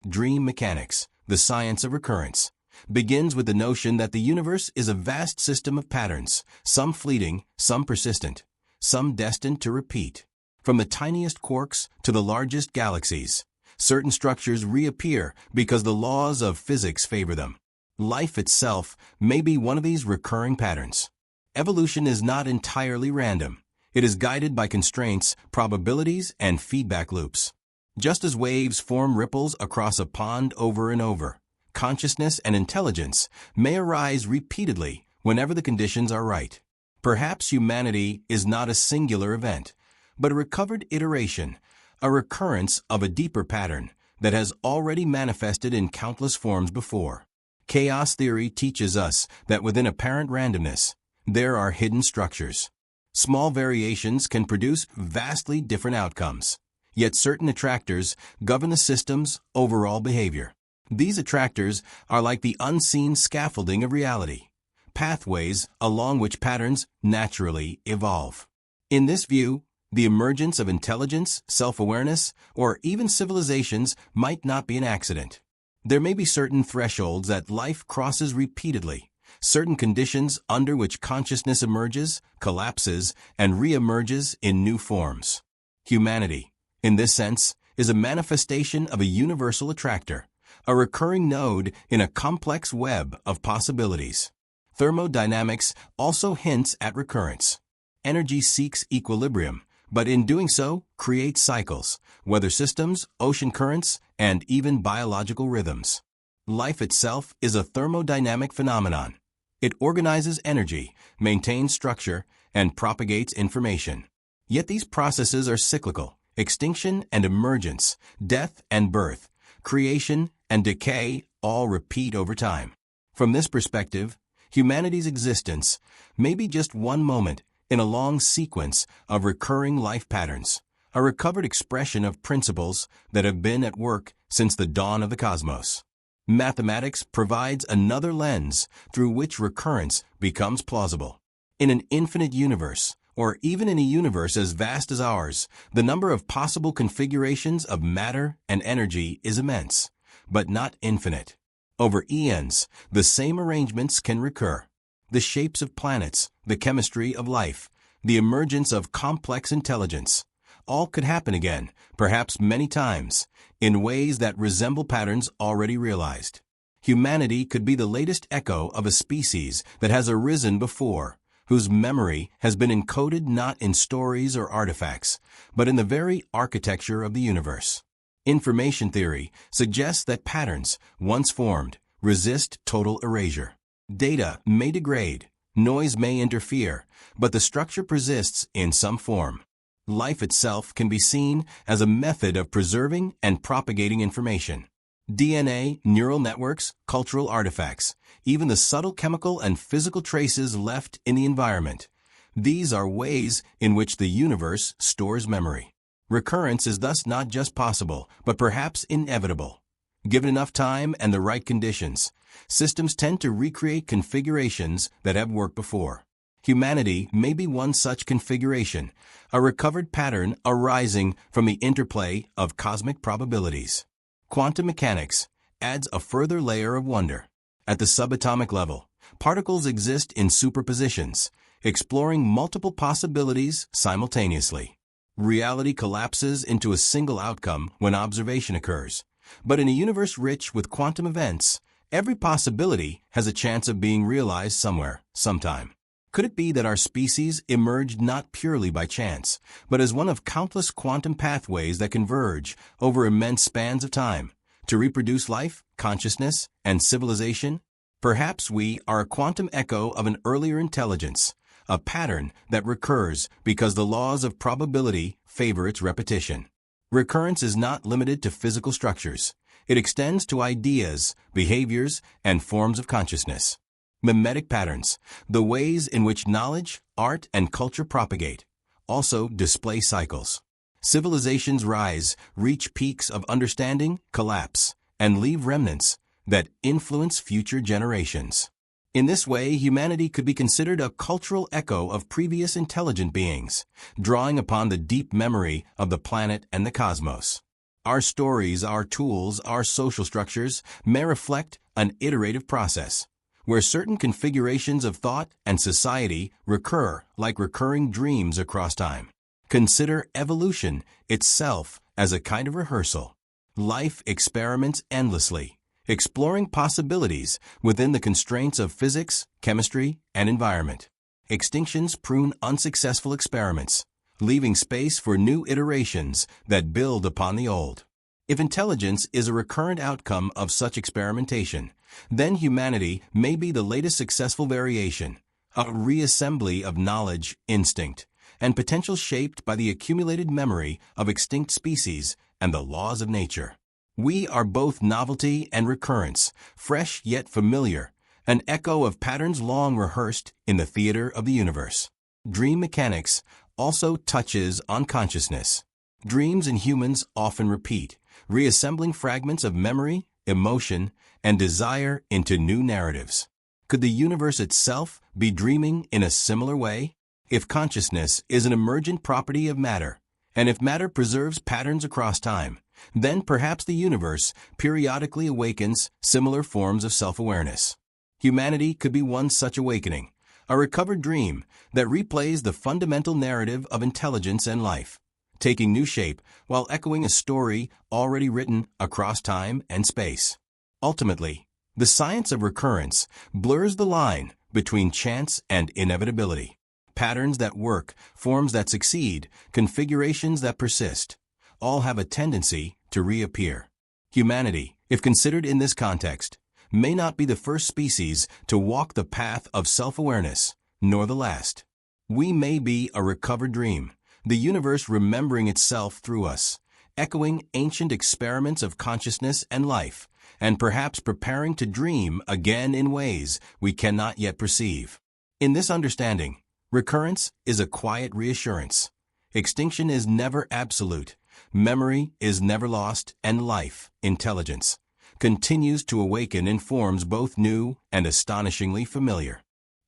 Dream mechanics, the science of recurrence, begins with the notion that the universe is a vast system of patterns, some fleeting, some persistent, some destined to repeat. From the tiniest quarks to the largest galaxies, certain structures reappear because the laws of physics favor them. Life itself may be one of these recurring patterns. Evolution is not entirely random. It is guided by constraints, probabilities, and feedback loops. Just as waves form ripples across a pond over and over, consciousness and intelligence may arise repeatedly whenever the conditions are right. Perhaps humanity is not a singular event, but a recovered iteration, a recurrence of a deeper pattern that has already manifested in countless forms before. Chaos theory teaches us that within apparent randomness, there are hidden structures. Small variations can produce vastly different outcomes, yet certain attractors govern the system's overall behavior. These attractors are like the unseen scaffolding of reality, pathways along which patterns naturally evolve. In this view, the emergence of intelligence, self-awareness, or even civilizations might not be an accident. There may be certain thresholds that life crosses repeatedly, certain conditions under which consciousness emerges, collapses, and re-emerges in new forms. Humanity, in this sense, is a manifestation of a universal attractor, a recurring node in a complex web of possibilities. Thermodynamics also hints at recurrence. Energy seeks equilibrium, but in doing so, creates cycles, weather systems, ocean currents, and even biological rhythms. Life itself is a thermodynamic phenomenon. It organizes energy, maintains structure, and propagates information. Yet these processes are cyclical. Extinction and emergence, death and birth, creation and decay all repeat over time. From this perspective, humanity's existence may be just one moment in a long sequence of recurring life patterns, a recovered expression of principles that have been at work since the dawn of the cosmos. Mathematics provides another lens through which recurrence becomes plausible. In an infinite universe, or even in a universe as vast as ours, the number of possible configurations of matter and energy is immense, but not infinite. Over eons, the same arrangements can recur. The shapes of planets, the chemistry of life, the emergence of complex intelligence, all could happen again, perhaps many times, in ways that resemble patterns already realized. Humanity could be the latest echo of a species that has arisen before, whose memory has been encoded not in stories or artifacts, but in the very architecture of the universe. Information theory suggests that patterns, once formed, resist total erasure. Data may degrade, noise may interfere, but the structure persists in some form. Life itself can be seen as a method of preserving and propagating information. DNA, neural networks, cultural artifacts, even the subtle chemical and physical traces left in the environment. These are ways in which the universe stores memory. Recurrence is thus not just possible, but perhaps inevitable. Given enough time and the right conditions, systems tend to recreate configurations that have worked before. Humanity may be one such configuration, a recovered pattern arising from the interplay of cosmic probabilities. Quantum mechanics adds a further layer of wonder. At the subatomic level, particles exist in superpositions, exploring multiple possibilities simultaneously. Reality collapses into a single outcome when observation occurs. But in a universe rich with quantum events, every possibility has a chance of being realized somewhere, sometime. Could it be that our species emerged not purely by chance, but as one of countless quantum pathways that converge over immense spans of time to reproduce life, consciousness, and civilization? Perhaps we are a quantum echo of an earlier intelligence, a pattern that recurs because the laws of probability favor its repetition. Recurrence is not limited to physical structures. It extends to ideas, behaviors, and forms of consciousness. Mimetic patterns, the ways in which knowledge, art, and culture propagate, also display cycles. Civilizations rise, reach peaks of understanding, collapse, and leave remnants that influence future generations. In this way, humanity could be considered a cultural echo of previous intelligent beings, drawing upon the deep memory of the planet and the cosmos. Our stories, our tools, our social structures may reflect an iterative process, where certain configurations of thought and society recur like recurring dreams across time. Consider evolution itself as a kind of rehearsal. Life experiments endlessly, exploring possibilities within the constraints of physics, chemistry, and environment. Extinctions prune unsuccessful experiments, leaving space for new iterations that build upon the old. If intelligence is a recurrent outcome of such experimentation, then humanity may be the latest successful variation, a reassembly of knowledge, instinct, and potential shaped by the accumulated memory of extinct species and the laws of nature. We are both novelty and recurrence, fresh yet familiar, an echo of patterns long rehearsed in the theater of the universe. Dream mechanics also touches on consciousness. Dreams in humans often repeat, reassembling fragments of memory, emotion, and desire into new narratives. Could the universe itself be dreaming in a similar way? If consciousness is an emergent property of matter, and if matter preserves patterns across time, then perhaps the universe periodically awakens similar forms of self-awareness. Humanity could be one such awakening, a recovered dream that replays the fundamental narrative of intelligence and life, taking new shape while echoing a story already written across time and space. Ultimately, the science of recurrence blurs the line between chance and inevitability. Patterns that work, forms that succeed, configurations that persist, all have a tendency to reappear. Humanity, if considered in this context, may not be the first species to walk the path of self-awareness, nor the last. We may be a recovered dream, the universe remembering itself through us, echoing ancient experiments of consciousness and life, and perhaps preparing to dream again in ways we cannot yet perceive. In this understanding, recurrence is a quiet reassurance. Extinction is never absolute. Memory is never lost, and life, intelligence, continues to awaken in forms both new and astonishingly familiar.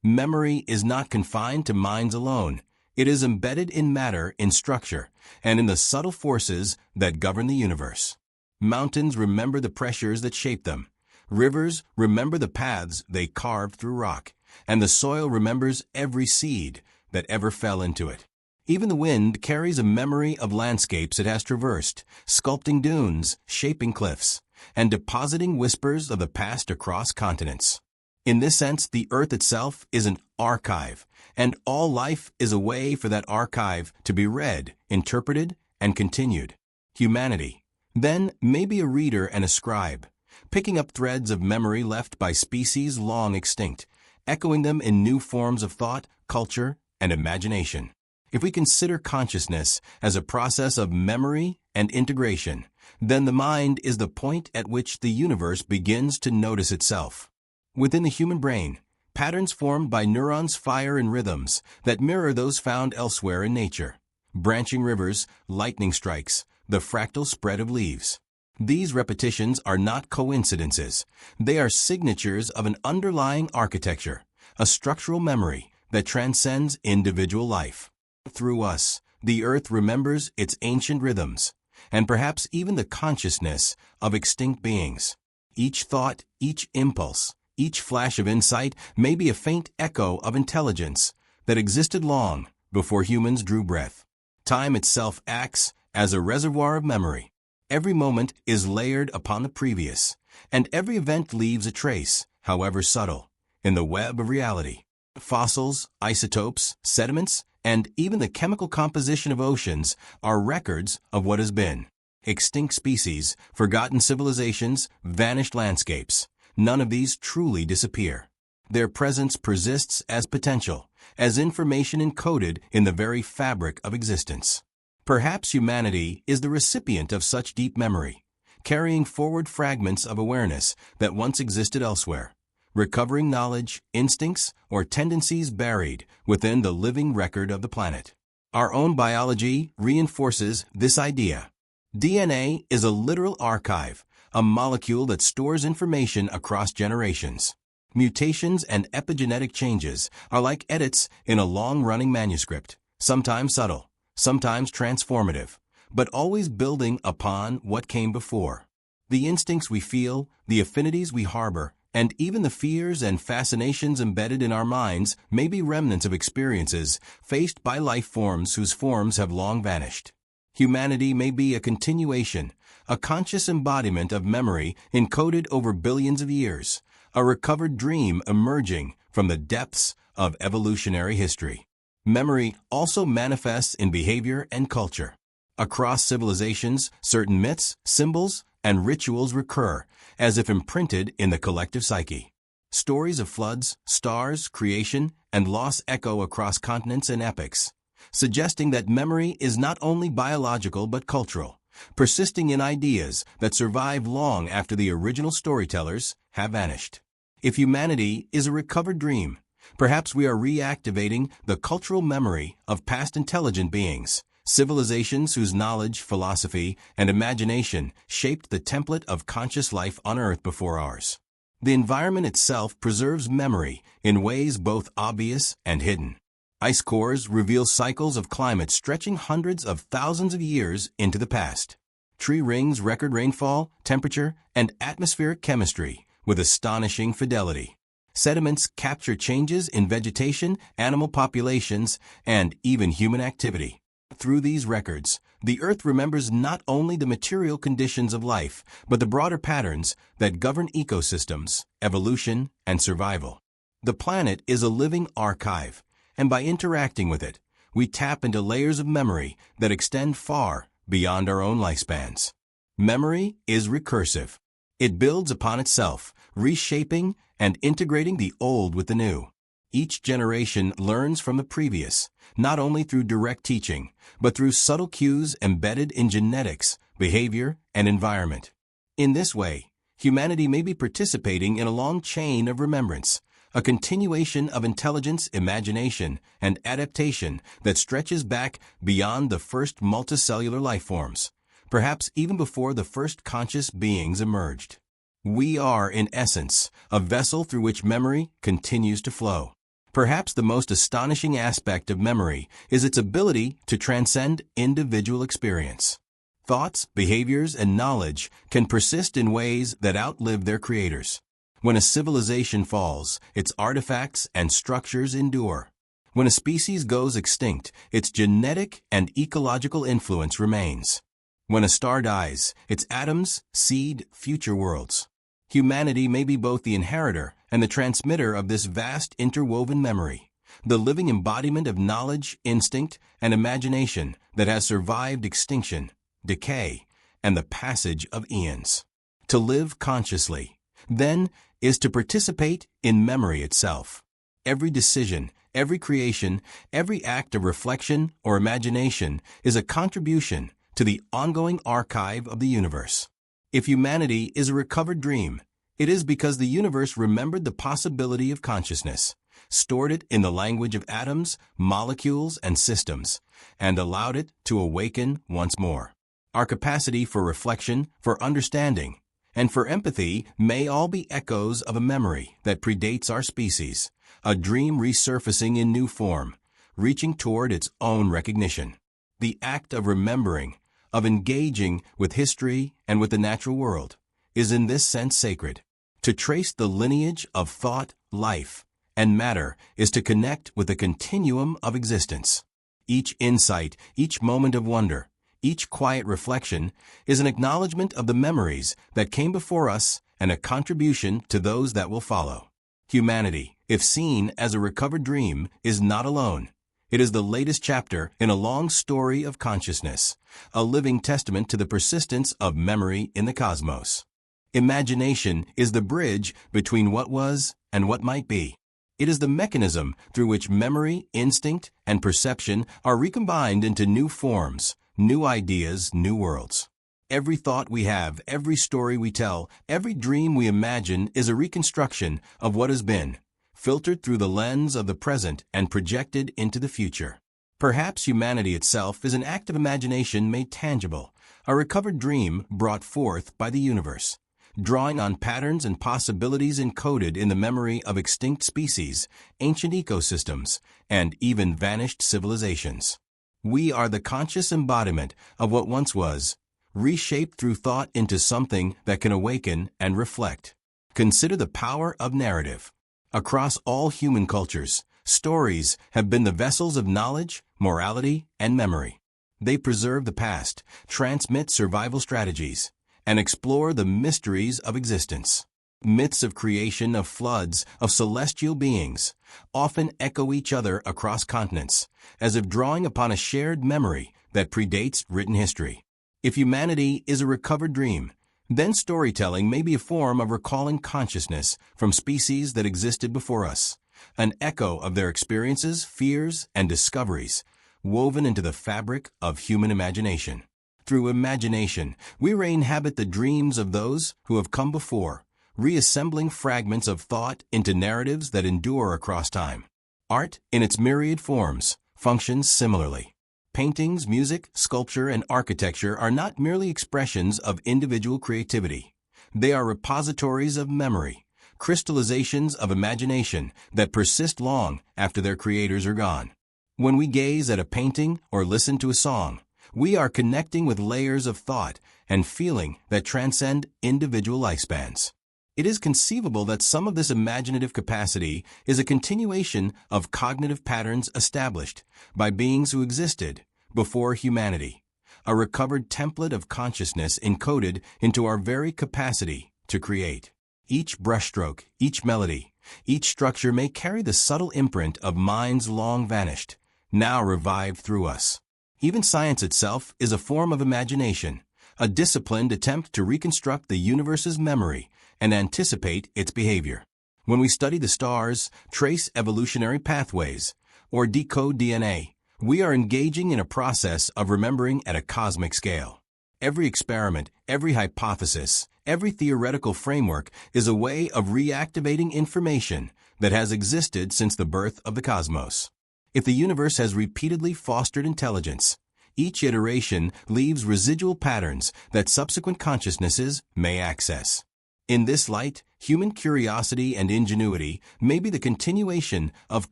Memory is not confined to minds alone. It is embedded in matter, in structure, and in the subtle forces that govern the universe. Mountains remember the pressures that shape them. Rivers remember the paths they carved through rock, and the soil remembers every seed that ever fell into it. Even the wind carries a memory of landscapes it has traversed, sculpting dunes, shaping cliffs, and depositing whispers of the past across continents. In this sense, the earth itself is an archive, and all life is a way for that archive to be read, interpreted, and continued. Humanity, then, may be a reader and a scribe, picking up threads of memory left by species long extinct, echoing them in new forms of thought, culture, and imagination. If we consider consciousness as a process of memory and integration, then the mind is the point at which the universe begins to notice itself. Within the human brain, patterns formed by neurons fire in rhythms that mirror those found elsewhere in nature. Branching rivers, lightning strikes, the fractal spread of leaves. These repetitions are not coincidences. They are signatures of an underlying architecture, a structural memory that transcends individual life. Through us, the earth remembers its ancient rhythms, and perhaps even the consciousness of extinct beings. Each thought, each impulse, each flash of insight may be a faint echo of intelligence that existed long before humans drew breath. Time itself acts as a reservoir of memory. Every moment is layered upon the previous, and every event leaves a trace, however subtle, in the web of reality. Fossils, isotopes, sediments, and even the chemical composition of oceans are records of what has been. Extinct species, forgotten civilizations, vanished landscapes. None of these truly disappear. Their presence persists as potential, as information encoded in the very fabric of existence. Perhaps humanity is the recipient of such deep memory, carrying forward fragments of awareness that once existed elsewhere, recovering knowledge, instincts, or tendencies buried within the living record of the planet. Our own biology reinforces this idea. DNA is a literal archive, a molecule that stores information across generations. Mutations and epigenetic changes are like edits in a long-running manuscript, sometimes subtle, sometimes transformative, but always building upon what came before. The instincts we feel, the affinities we harbor, and even the fears and fascinations embedded in our minds may be remnants of experiences faced by life forms whose forms have long vanished. Humanity may be a continuation, a conscious embodiment of memory encoded over billions of years, a recovered dream emerging from the depths of evolutionary history. Memory also manifests in behavior and culture. Across civilizations, certain myths, symbols, and rituals recur, as if imprinted in the collective psyche. Stories of floods, stars, creation, and loss echo across continents and epochs, suggesting that memory is not only biological but cultural, persisting in ideas that survive long after the original storytellers have vanished. If humanity is a recovered dream, perhaps we are reactivating the cultural memory of past intelligent beings, civilizations whose knowledge, philosophy, and imagination shaped the template of conscious life on Earth before ours. The environment itself preserves memory in ways both obvious and hidden. Ice cores reveal cycles of climate stretching hundreds of thousands of years into the past. Tree rings record rainfall, temperature, and atmospheric chemistry with astonishing fidelity. Sediments capture changes in vegetation, animal populations, and even human activity. Through these records, the Earth remembers not only the material conditions of life, but the broader patterns that govern ecosystems, evolution, and survival. The planet is a living archive, and by interacting with it, we tap into layers of memory that extend far beyond our own lifespans. Memory is recursive. It builds upon itself, reshaping and integrating the old with the new. Each generation learns from the previous, not only through direct teaching, but through subtle cues embedded in genetics, behavior, and environment. In this way, humanity may be participating in a long chain of remembrance, a continuation of intelligence, imagination, and adaptation that stretches back beyond the first multicellular life forms, perhaps even before the first conscious beings emerged. We are, in essence, a vessel through which memory continues to flow. Perhaps the most astonishing aspect of memory is its ability to transcend individual experience. Thoughts, behaviors, and knowledge can persist in ways that outlive their creators. When a civilization falls, its artifacts and structures endure. When a species goes extinct, its genetic and ecological influence remains. When a star dies, its atoms seed future worlds. Humanity may be both the inheritor and the transmitter of this vast interwoven memory, the living embodiment of knowledge, instinct, and imagination that has survived extinction, decay, and the passage of eons. To live consciously, then, is to participate in memory itself. Every decision, every creation, every act of reflection or imagination is a contribution to the ongoing archive of the universe. If humanity is a recovered dream, it is because the universe remembered the possibility of consciousness, stored it in the language of atoms, molecules, and systems, and allowed it to awaken once more. our capacity for reflection, for understanding, and for empathy may all be echoes of a memory that predates our species, a dream resurfacing in new form, reaching toward its own recognition. The act of remembering, of engaging with history and with the natural world, is in this sense sacred. To trace the lineage of thought, life, and matter is to connect with the continuum of existence. Each insight, each moment of wonder, each quiet reflection is an acknowledgement of the memories that came before us and a contribution to those that will follow. Humanity, if seen as a recovered dream, is not alone. It is the latest chapter in a long story of consciousness, a living testament to the persistence of memory in the cosmos. Imagination is the bridge between what was and what might be. It is the mechanism through which memory, instinct, and perception are recombined into new forms, new ideas, new worlds. Every thought we have, every story we tell, every dream we imagine is a reconstruction of what has been, filtered through the lens of the present and projected into the future. Perhaps humanity itself is an act of imagination made tangible, a recovered dream brought forth by the universe, drawing on patterns and possibilities encoded in the memory of extinct species, ancient ecosystems, and even vanished civilizations. We are the conscious embodiment of what once was, reshaped through thought into something that can awaken and reflect. Consider the power of narrative. Across all human cultures, stories have been the vessels of knowledge, morality, and memory. They preserve the past, transmit survival strategies, and explore the mysteries of existence. Myths of creation, of floods, of celestial beings often echo each other across continents, as if drawing upon a shared memory that predates written history. If humanity is a recovered dream, then storytelling may be a form of recalling consciousness from species that existed before us, an echo of their experiences, fears, and discoveries, woven into the fabric of human imagination. Through imagination, we re-inhabit the dreams of those who have come before, reassembling fragments of thought into narratives that endure across time. Art, in its myriad forms, functions similarly. Paintings, music, sculpture, and architecture are not merely expressions of individual creativity. They are repositories of memory, crystallizations of imagination that persist long after their creators are gone. When we gaze at a painting or listen to a song, we are connecting with layers of thought and feeling that transcend individual lifespans. It is conceivable that some of this imaginative capacity is a continuation of cognitive patterns established by beings who existed before humanity, a recovered template of consciousness encoded into our very capacity to create. Each brushstroke, each melody, each structure may carry the subtle imprint of minds long vanished, now revived through us. Even science itself is a form of imagination, a disciplined attempt to reconstruct the universe's memory and anticipate its behavior. When we study the stars, trace evolutionary pathways, or decode DNA, we are engaging in a process of remembering at a cosmic scale. Every experiment, every hypothesis, every theoretical framework is a way of reactivating information that has existed since the birth of the cosmos. If the universe has repeatedly fostered intelligence, each iteration leaves residual patterns that subsequent consciousnesses may access. In this light, human curiosity and ingenuity may be the continuation of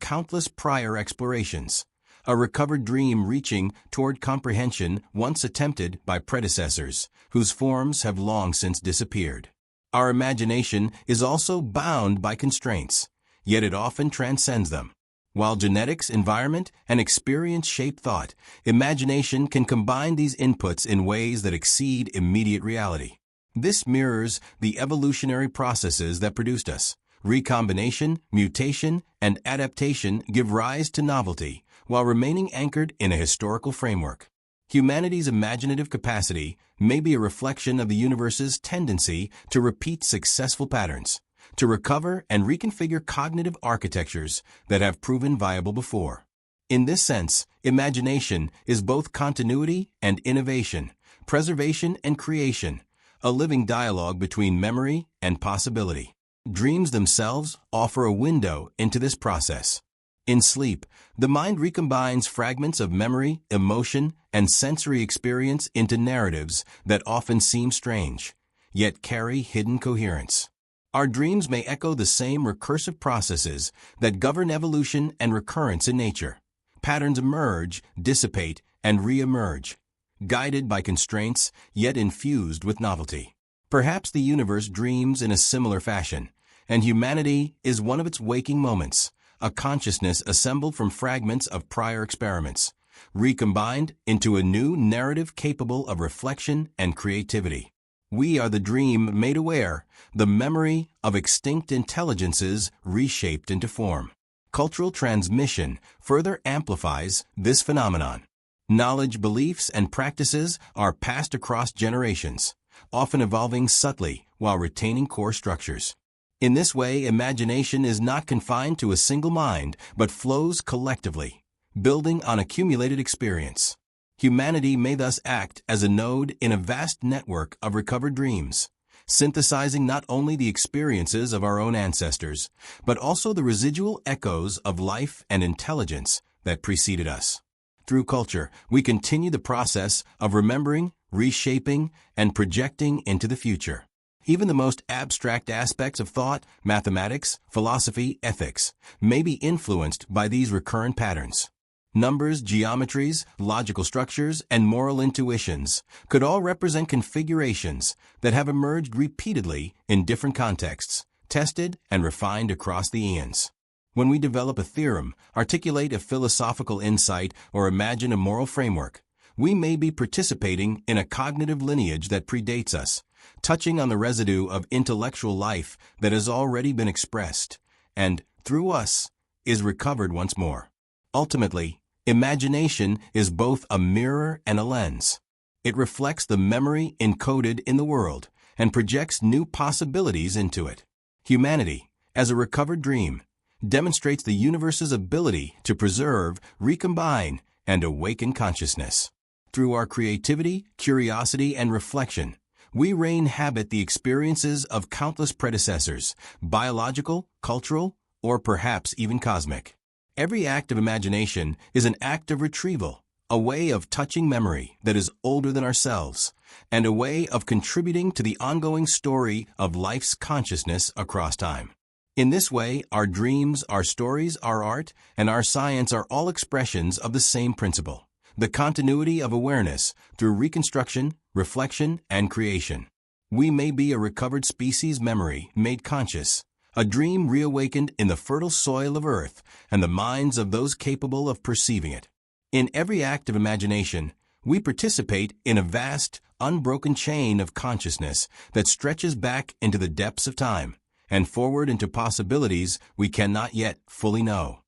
countless prior explorations, a recovered dream reaching toward comprehension once attempted by predecessors, whose forms have long since disappeared. Our imagination is also bound by constraints, yet it often transcends them. While genetics, environment, and experience shape thought, imagination can combine these inputs in ways that exceed immediate reality. This mirrors the evolutionary processes that produced us. Recombination, mutation, and adaptation give rise to novelty, while remaining anchored in a historical framework. Humanity's imaginative capacity may be a reflection of the universe's tendency to repeat successful patterns, to recover and reconfigure cognitive architectures that have proven viable before. In this sense, imagination is both continuity and innovation, preservation and creation, a living dialogue between memory and possibility. Dreams themselves offer a window into this process. In sleep, the mind recombines fragments of memory, emotion, and sensory experience into narratives that often seem strange, yet carry hidden coherence. Our dreams may echo the same recursive processes that govern evolution and recurrence in nature. Patterns emerge, dissipate, and re-emerge, guided by constraints yet infused with novelty. Perhaps the universe dreams in a similar fashion, and humanity is one of its waking moments, a consciousness assembled from fragments of prior experiments, recombined into a new narrative capable of reflection and creativity. We are the dream made aware, the memory of extinct intelligences reshaped into form. Cultural transmission further amplifies this phenomenon. Knowledge, beliefs, and practices are passed across generations, often evolving subtly while retaining core structures. In this way, imagination is not confined to a single mind, but flows collectively, building on accumulated experience. Humanity may thus act as a node in a vast network of recovered dreams, synthesizing not only the experiences of our own ancestors, but also the residual echoes of life and intelligence that preceded us. Through culture, we continue the process of remembering, reshaping, and projecting into the future. Even the most abstract aspects of thought, mathematics, philosophy, ethics, may be influenced by these recurrent patterns. Numbers, geometries, logical structures, and moral intuitions could all represent configurations that have emerged repeatedly in different contexts, tested and refined across the eons. When we develop a theorem, articulate a philosophical insight, or imagine a moral framework, we may be participating in a cognitive lineage that predates us, touching on the residue of intellectual life that has already been expressed, and, through us, is recovered once more. Ultimately, imagination is both a mirror and a lens. It reflects the memory encoded in the world and projects new possibilities into it. Humanity, as a recovered dream, demonstrates the universe's ability to preserve, recombine, and awaken consciousness. Through our creativity, curiosity, and reflection, we re-inhabit the experiences of countless predecessors, biological, cultural, or perhaps even cosmic. Every act of imagination is an act of retrieval, a way of touching memory that is older than ourselves, and a way of contributing to the ongoing story of life's consciousness across time. In this way, our dreams, our stories, our art, and our science are all expressions of the same principle: the continuity of awareness through reconstruction, reflection, and creation. We may be a recovered species memory made conscious, a dream reawakened in the fertile soil of Earth and the minds of those capable of perceiving it. In every act of imagination, we participate in a vast, unbroken chain of consciousness that stretches back into the depths of time and forward into possibilities we cannot yet fully know.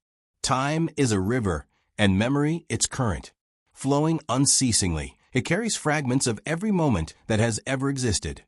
Time is a river, and memory its current. Flowing unceasingly, it carries fragments of every moment that has ever existed,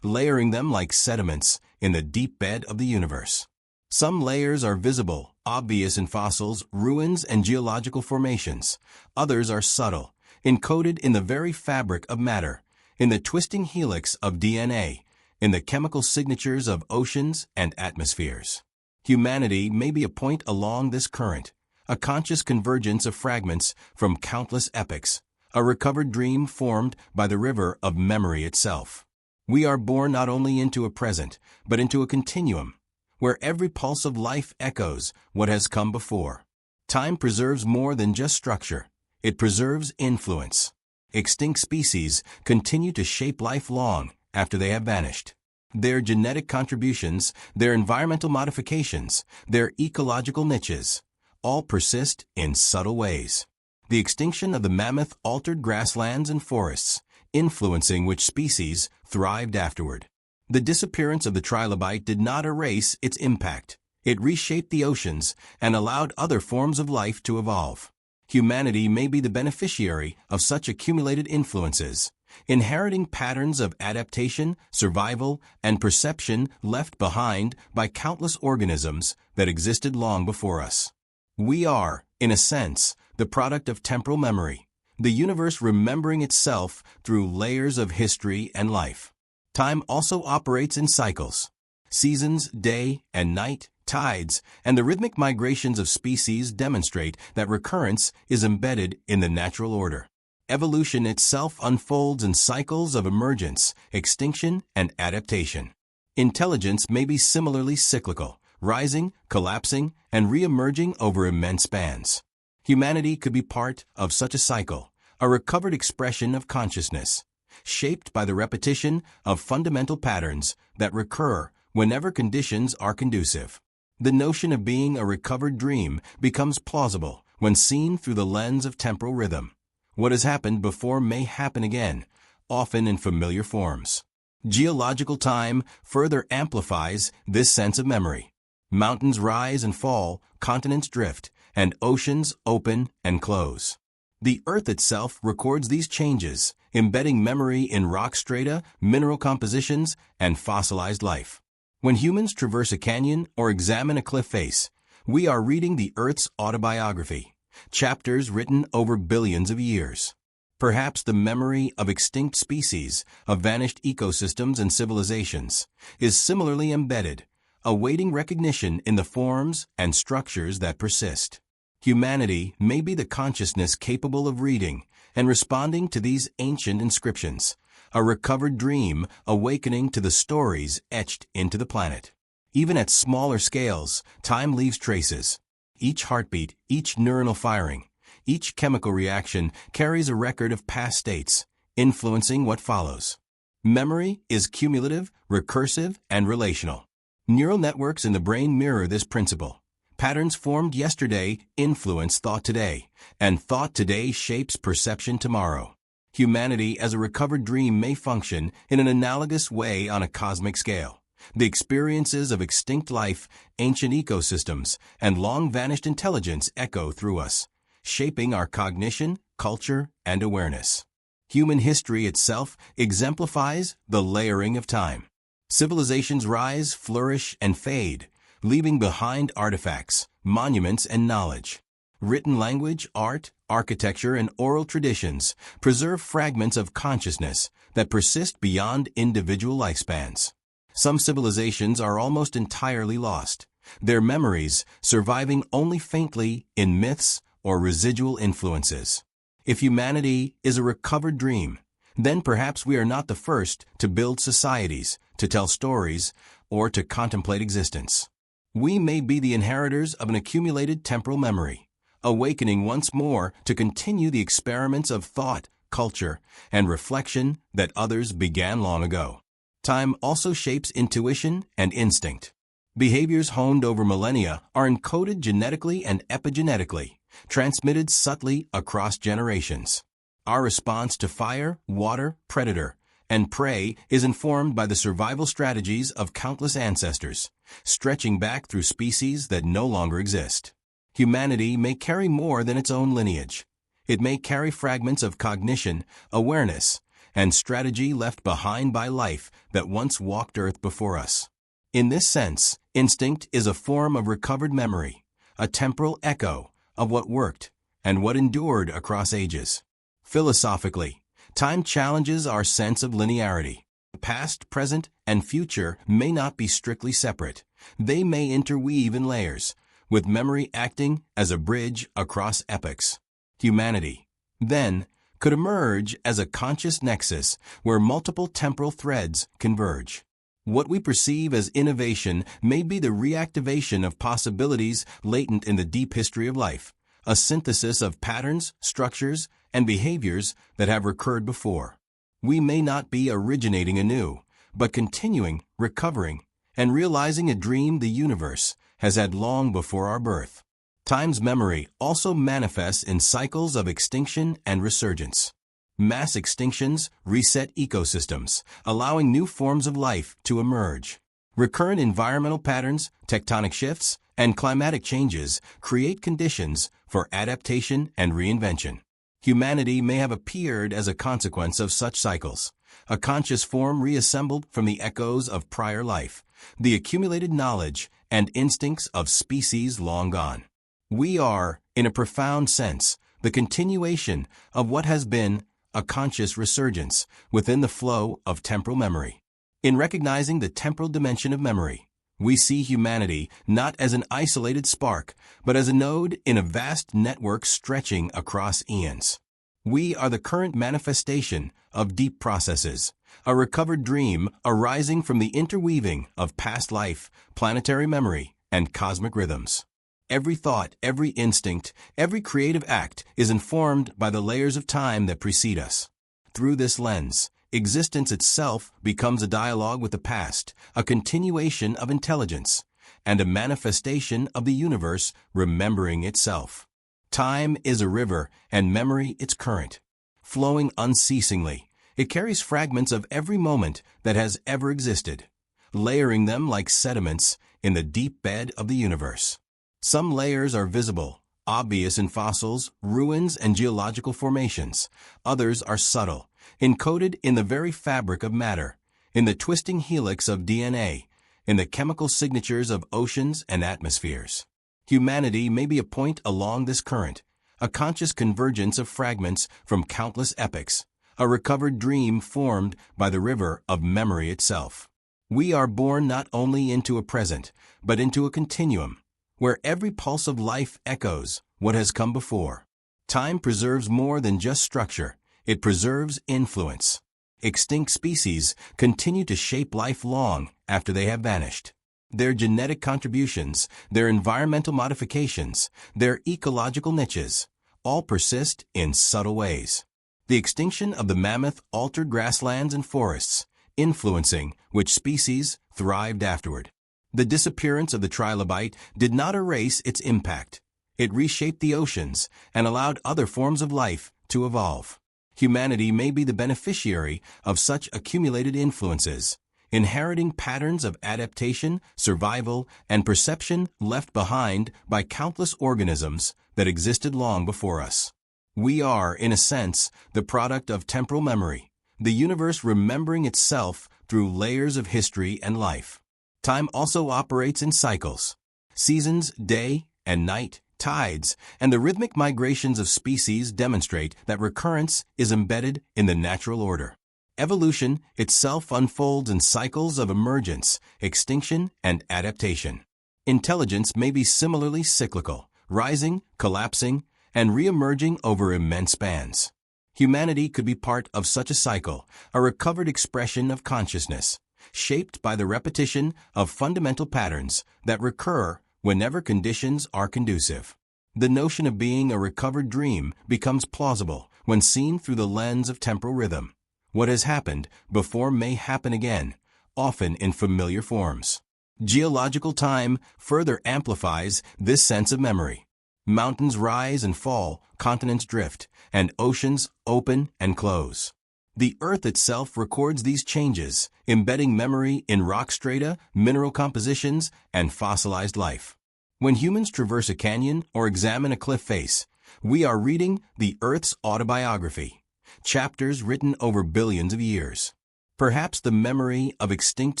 layering them like sediments in the deep bed of the universe. Some layers are visible, obvious in fossils, ruins, and geological formations. Others are subtle, encoded in the very fabric of matter, in the twisting helix of DNA, in the chemical signatures of oceans and atmospheres. Humanity may be a point along this current, a conscious convergence of fragments from countless epochs, a recovered dream formed by the river of memory itself. We are born not only into a present, but into a continuum, where every pulse of life echoes what has come before. Time preserves more than just structure. It preserves influence. Extinct species continue to shape life long after they have vanished. Their genetic contributions, their environmental modifications, their ecological niches, all persist in subtle ways. The extinction of the mammoth altered grasslands and forests, influencing which species thrived afterward. The disappearance of the trilobite did not erase its impact. It reshaped the oceans and allowed other forms of life to evolve. Humanity may be the beneficiary of such accumulated influences, inheriting patterns of adaptation, survival, and perception left behind by countless organisms that existed long before us. We are, in a sense, the product of temporal memory, the universe remembering itself through layers of history and life. Time also operates in cycles. Seasons, day and night, tides, and the rhythmic migrations of species demonstrate that recurrence is embedded in the natural order. Evolution itself unfolds in cycles of emergence, extinction, and adaptation. Intelligence may be similarly cyclical, rising, collapsing, and re-emerging over immense spans. Humanity could be part of such a cycle, a recovered expression of consciousness, shaped by the repetition of fundamental patterns that recur whenever conditions are conducive. The notion of being a recovered dream becomes plausible when seen through the lens of temporal rhythm. What has happened before may happen again, often in familiar forms. Geological time further amplifies this sense of memory. Mountains rise and fall, continents drift, and oceans open and close. The Earth itself records these changes, embedding memory in rock strata, mineral compositions, and fossilized life. When humans traverse a canyon or examine a cliff face, we are reading the Earth's autobiography, chapters written over billions of years. Perhaps the memory of extinct species, of vanished ecosystems and civilizations, is similarly embedded, awaiting recognition in the forms and structures that persist. Humanity may be the consciousness capable of reading and responding to these ancient inscriptions, a recovered dream awakening to the stories etched into the planet. Even at smaller scales, time leaves traces. Each heartbeat, each neuronal firing, each chemical reaction carries a record of past states, influencing what follows. Memory is cumulative, recursive, and relational. Neural networks in the brain mirror this principle. Patterns formed yesterday influence thought today, and thought today shapes perception tomorrow. Humanity as a recovered dream may function in an analogous way on a cosmic scale. The experiences of extinct life, ancient ecosystems, and long-vanished intelligence echo through us, shaping our cognition, culture, and awareness. Human history itself exemplifies the layering of time. Civilizations rise, flourish, and fade, leaving behind artifacts, monuments, and knowledge. Written language, art, architecture, and oral traditions preserve fragments of consciousness that persist beyond individual lifespans. Some civilizations are almost entirely lost, their memories surviving only faintly in myths or residual influences. If humanity is a recovered dream, then perhaps we are not the first to build societies, to tell stories, or to contemplate existence. We may be the inheritors of an accumulated temporal memory, awakening once more to continue the experiments of thought, culture, and reflection that others began long ago. Time also shapes intuition and instinct. Behaviors honed over millennia are encoded genetically and epigenetically, transmitted subtly across generations. Our response to fire, water, predator, and prey is informed by the survival strategies of countless ancestors, stretching back through species that no longer exist. Humanity may carry more than its own lineage. It may carry fragments of cognition, awareness, and strategy left behind by life that once walked Earth before us. In this sense, instinct is a form of recovered memory, a temporal echo of what worked and what endured across ages. Philosophically, time challenges our sense of linearity. Past, present, and future may not be strictly separate. They may interweave in layers, with memory acting as a bridge across epochs. Humanity, then, could emerge as a conscious nexus where multiple temporal threads converge. What we perceive as innovation may be the reactivation of possibilities latent in the deep history of life, a synthesis of patterns, structures, and behaviors that have recurred before. We may not be originating anew, but continuing, recovering, and realizing a dream the universe has had long before our birth. Time's memory also manifests in cycles of extinction and resurgence. Mass extinctions reset ecosystems, allowing new forms of life to emerge. Recurrent environmental patterns, tectonic shifts, and climatic changes create conditions for adaptation and reinvention. Humanity may have appeared as a consequence of such cycles, a conscious form reassembled from the echoes of prior life, the accumulated knowledge and instincts of species long gone. We are, in a profound sense, the continuation of what has been a conscious resurgence within the flow of temporal memory. In recognizing the temporal dimension of memory, We see humanity not as an isolated spark, but as a node in a vast network stretching across eons. We are the current manifestation of deep processes, a recovered dream arising from the interweaving of past life, planetary memory, and cosmic rhythms. Every thought, every instinct, every creative act is informed by the layers of time that precede us. Through this lens, existence itself becomes a dialogue with the past, a continuation of intelligence, and a manifestation of the universe remembering itself. Time is a river, and memory its current. Flowing unceasingly, it carries fragments of every moment that has ever existed, layering them like sediments in the deep bed of the universe. Some layers are visible, obvious in fossils, ruins, and geological formations. Others are subtle, encoded in the very fabric of matter, in the twisting helix of DNA, in the chemical signatures of oceans and atmospheres. Humanity may be a point along this current, a conscious convergence of fragments from countless epochs, a recovered dream formed by the river of memory itself. We are born not only into a present, but into a continuum, where every pulse of life echoes what has come before. Time preserves more than just structure, it preserves influence. Extinct species continue to shape life long after they have vanished. Their genetic contributions, their environmental modifications, their ecological niches, all persist in subtle ways. The extinction of the mammoth altered grasslands and forests, influencing which species thrived afterward. The disappearance of the trilobite did not erase its impact. It reshaped the oceans and allowed other forms of life to evolve. Humanity may be the beneficiary of such accumulated influences, inheriting patterns of adaptation, survival, and perception left behind by countless organisms that existed long before us. We are, in a sense, the product of temporal memory, the universe remembering itself through layers of history and life. Time also operates in cycles. Seasons, day and night, tides, and the rhythmic migrations of species demonstrate that recurrence is embedded in the natural order. Evolution itself unfolds in cycles of emergence, extinction, and adaptation. Intelligence may be similarly cyclical, rising, collapsing, and re-emerging over immense spans. Humanity could be part of such a cycle, a recovered expression of consciousness, shaped by the repetition of fundamental patterns that recur whenever conditions are conducive. The notion of being a recovered dream becomes plausible when seen through the lens of temporal rhythm. What has happened before may happen again, often in familiar forms. Geological time further amplifies this sense of memory. Mountains rise and fall, continents drift, and oceans open and close. The Earth itself records these changes, embedding memory in rock strata, mineral compositions, and fossilized life. When humans traverse a canyon or examine a cliff face, we are reading the Earth's autobiography, chapters written over billions of years. Perhaps the memory of extinct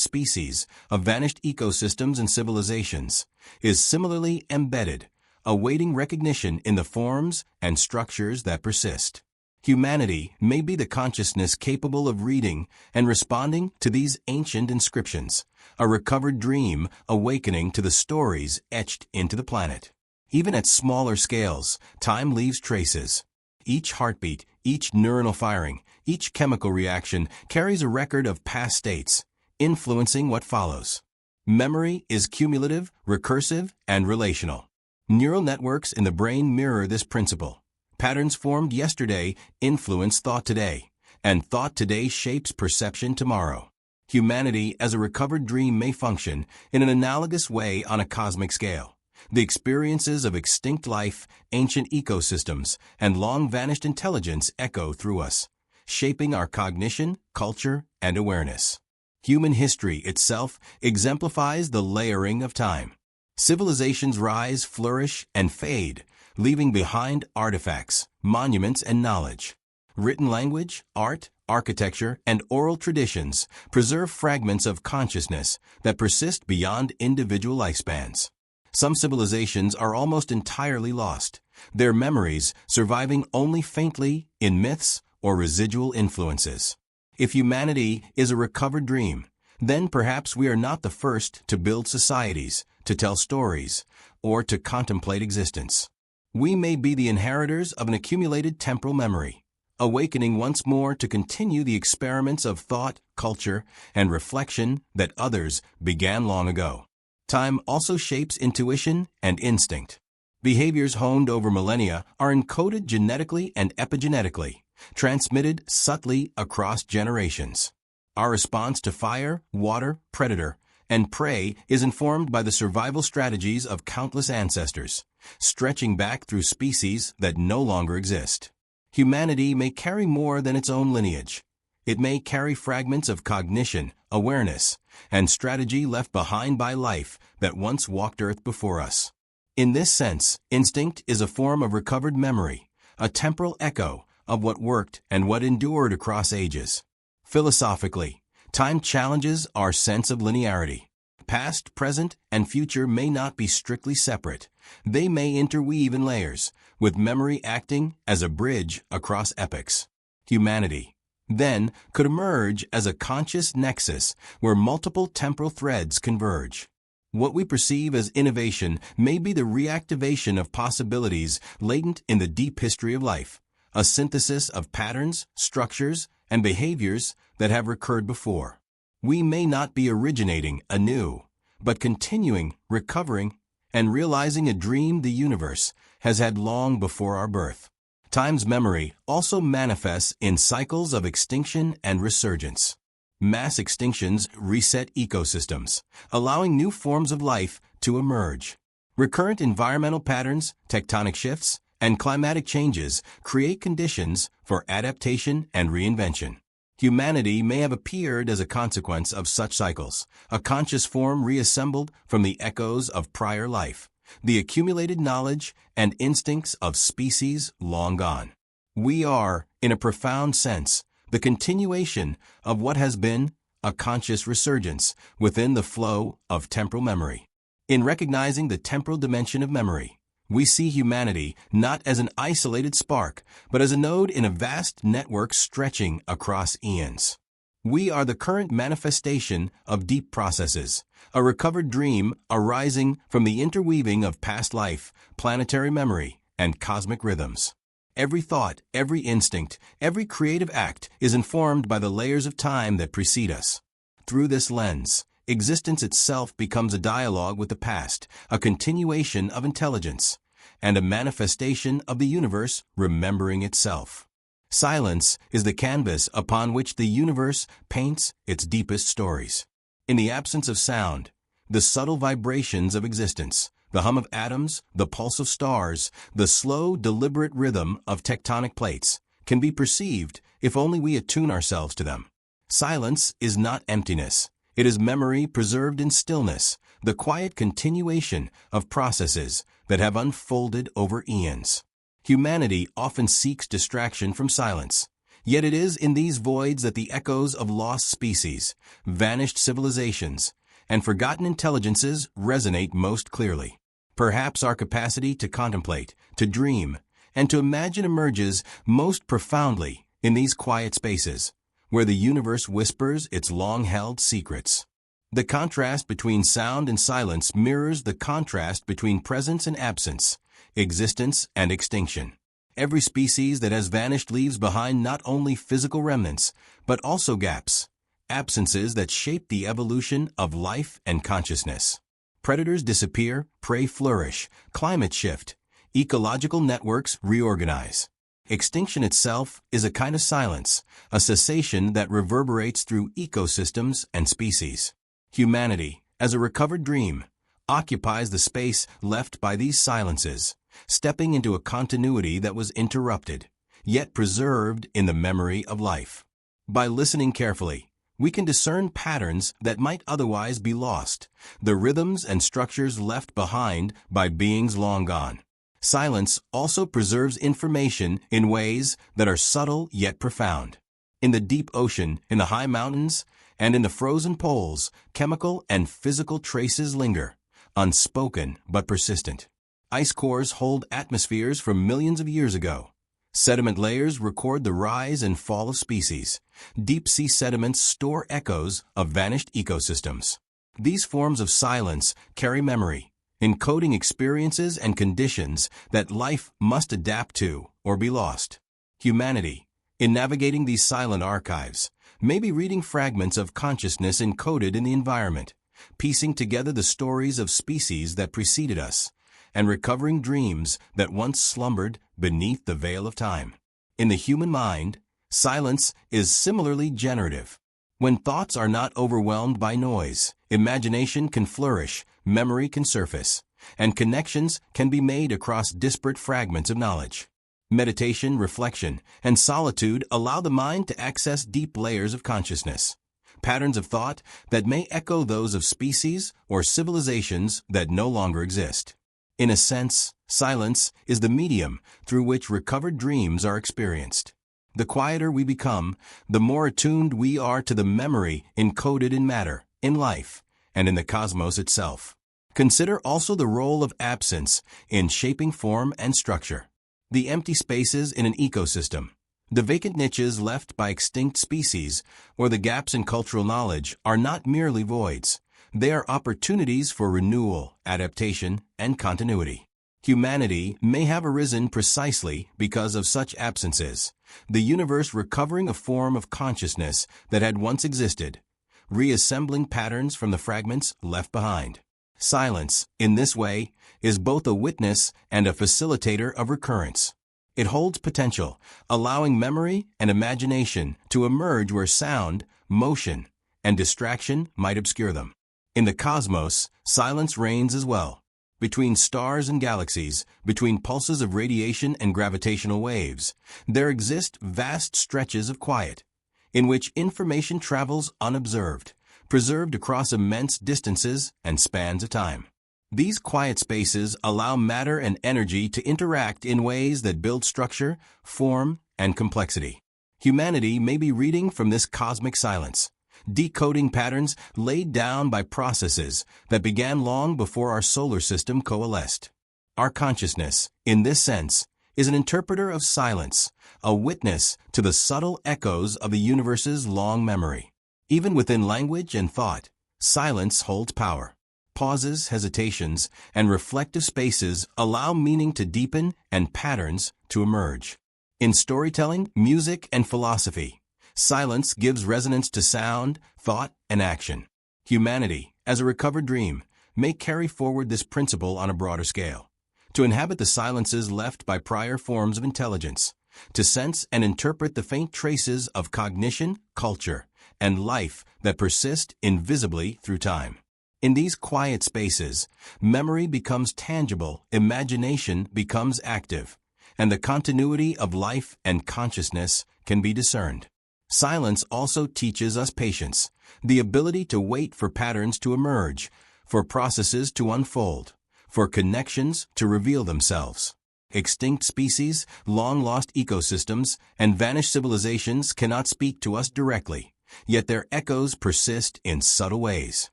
species, of vanished ecosystems and civilizations, is similarly embedded, awaiting recognition in the forms and structures that persist. Humanity may be the consciousness capable of reading and responding to these ancient inscriptions, a recovered dream awakening to the stories etched into the planet. Even at smaller scales, time leaves traces. Each heartbeat, each neuronal firing, each chemical reaction carries a record of past states, influencing what follows. Memory is cumulative, recursive, and relational. Neural networks in the brain mirror this principle. Patterns formed yesterday influence thought today, and thought today shapes perception tomorrow. Humanity as a recovered dream may function in an analogous way on a cosmic scale. The experiences of extinct life, ancient ecosystems, and long-vanished intelligence echo through us, shaping our cognition, culture, and awareness. Human history itself exemplifies the layering of time. Civilizations rise, flourish, and fade, leaving behind artifacts, monuments, and knowledge. Written language, art, architecture, and oral traditions preserve fragments of consciousness that persist beyond individual lifespans. Some civilizations are almost entirely lost, their memories surviving only faintly in myths or residual influences. If humanity is a recovered dream, then perhaps we are not the first to build societies, to tell stories, or to contemplate existence. We may be the inheritors of an accumulated temporal memory, awakening once more to continue the experiments of thought, culture, and reflection that others began long ago. Time also shapes intuition and instinct. Behaviors honed over millennia are encoded genetically and epigenetically, transmitted subtly across generations. Our response to fire, water, predator, and prey is informed by the survival strategies of countless ancestors, stretching back through species that no longer exist. Humanity may carry more than its own lineage. It may carry fragments of cognition, awareness, and strategy left behind by life that once walked Earth before us. In this sense, instinct is a form of recovered memory, a temporal echo of what worked and what endured across ages. Philosophically, time challenges our sense of linearity. Past, present, and future may not be strictly separate. They may interweave in layers, with memory acting as a bridge across epochs. Humanity, then, could emerge as a conscious nexus where multiple temporal threads converge. What we perceive as innovation may be the reactivation of possibilities latent in the deep history of life, a synthesis of patterns, structures, and behaviors that have recurred before. We may not be originating anew, but continuing, recovering, and realizing a dream the universe has had long before our birth. Time's memory also manifests in cycles of extinction and resurgence. Mass extinctions reset ecosystems, allowing new forms of life to emerge. Recurrent environmental patterns, tectonic shifts, and climatic changes create conditions for adaptation and reinvention. Humanity may have appeared as a consequence of such cycles, a conscious form reassembled from the echoes of prior life, the accumulated knowledge and instincts of species long gone. We are, in a profound sense, the continuation of what has been a conscious resurgence within the flow of temporal memory. In recognizing the temporal dimension of memory, we see humanity not as an isolated spark, but as a node in a vast network stretching across eons. We are the current manifestation of deep processes, a recovered dream arising from the interweaving of past life, planetary memory, and cosmic rhythms. Every thought, every instinct, every creative act is informed by the layers of time that precede us. Through this lens, existence itself becomes a dialogue with the past, a continuation of intelligence, and a manifestation of the universe remembering itself. Silence is the canvas upon which the universe paints its deepest stories. In the absence of sound, the subtle vibrations of existence, the hum of atoms, the pulse of stars, the slow, deliberate rhythm of tectonic plates can be perceived if only we attune ourselves to them. Silence is not emptiness. It is memory preserved in stillness, the quiet continuation of processes that have unfolded over eons. Humanity often seeks distraction from silence, yet it is in these voids that the echoes of lost species, vanished civilizations, and forgotten intelligences resonate most clearly. Perhaps our capacity to contemplate, to dream, and to imagine emerges most profoundly in these quiet spaces, where the universe whispers its long-held secrets. The contrast between sound and silence mirrors the contrast between presence and absence, existence and extinction. Every species that has vanished leaves behind not only physical remnants, but also gaps, absences that shape the evolution of life and consciousness. Predators disappear, prey flourish, climate shift, ecological networks reorganize. Extinction itself is a kind of silence, a cessation that reverberates through ecosystems and species. Humanity, as a recovered dream, occupies the space left by these silences, stepping into a continuity that was interrupted, yet preserved in the memory of life. By listening carefully, we can discern patterns that might otherwise be lost, the rhythms and structures left behind by beings long gone. Silence also preserves information in ways that are subtle yet profound. In the deep ocean, in the high mountains, and in the frozen poles, chemical and physical traces linger, unspoken but persistent. Ice cores hold atmospheres from millions of years ago, Sediment layers record the rise and fall of species. Deep-sea sediments store echoes of vanished ecosystems. These forms of silence carry memory, encoding experiences and conditions that life must adapt to or be lost. Humanity, in navigating these silent archives, may be reading fragments of consciousness encoded in the environment, piecing together the stories of species that preceded us, and recovering dreams that once slumbered beneath the veil of time. In the human mind, silence is similarly generative. When thoughts are not overwhelmed by noise, imagination can flourish, memory can surface, and connections can be made across disparate fragments of knowledge. Meditation, reflection, and solitude allow the mind to access deep layers of consciousness, patterns of thought that may echo those of species or civilizations that no longer exist. In a sense, silence is the medium through which recovered dreams are experienced. The quieter we become, the more attuned we are to the memory encoded in matter, in life, and in the cosmos itself. Consider also the role of absence in shaping form and structure. The empty spaces in an ecosystem, the vacant niches left by extinct species, or the gaps in cultural knowledge are not merely voids. They are opportunities for renewal, adaptation, and continuity. Humanity may have arisen precisely because of such absences, the universe recovering a form of consciousness that had once existed, reassembling patterns from the fragments left behind. Silence, in this way, is both a witness and a facilitator of recurrence. It holds potential, allowing memory and imagination to emerge where sound, motion, and distraction might obscure them. In the cosmos, silence reigns as well. Between stars and galaxies, between pulses of radiation and gravitational waves, there exist vast stretches of quiet, in which information travels unobserved, preserved across immense distances and spans of time. These quiet spaces allow matter and energy to interact in ways that build structure, form, and complexity. Humanity may be reading from this cosmic silence, decoding patterns laid down by processes that began long before our solar system coalesced. Our consciousness, in this sense, is an interpreter of silence, a witness to the subtle echoes of the universe's long memory. Even within language and thought, silence holds power. Pauses, hesitations, and reflective spaces allow meaning to deepen and patterns to emerge. In storytelling, music, and philosophy, silence gives resonance to sound, thought, and action. Humanity, as a recovered dream, may carry forward this principle on a broader scale. To inhabit the silences left by prior forms of intelligence, to sense and interpret the faint traces of cognition, culture, and life that persist invisibly through time. In these quiet spaces, memory becomes tangible, imagination becomes active, and the continuity of life and consciousness can be discerned. Silence also teaches us patience, the ability to wait for patterns to emerge, for processes to unfold, for connections to reveal themselves. Extinct species, long-lost ecosystems, and vanished civilizations cannot speak to us directly, yet their echoes persist in subtle ways.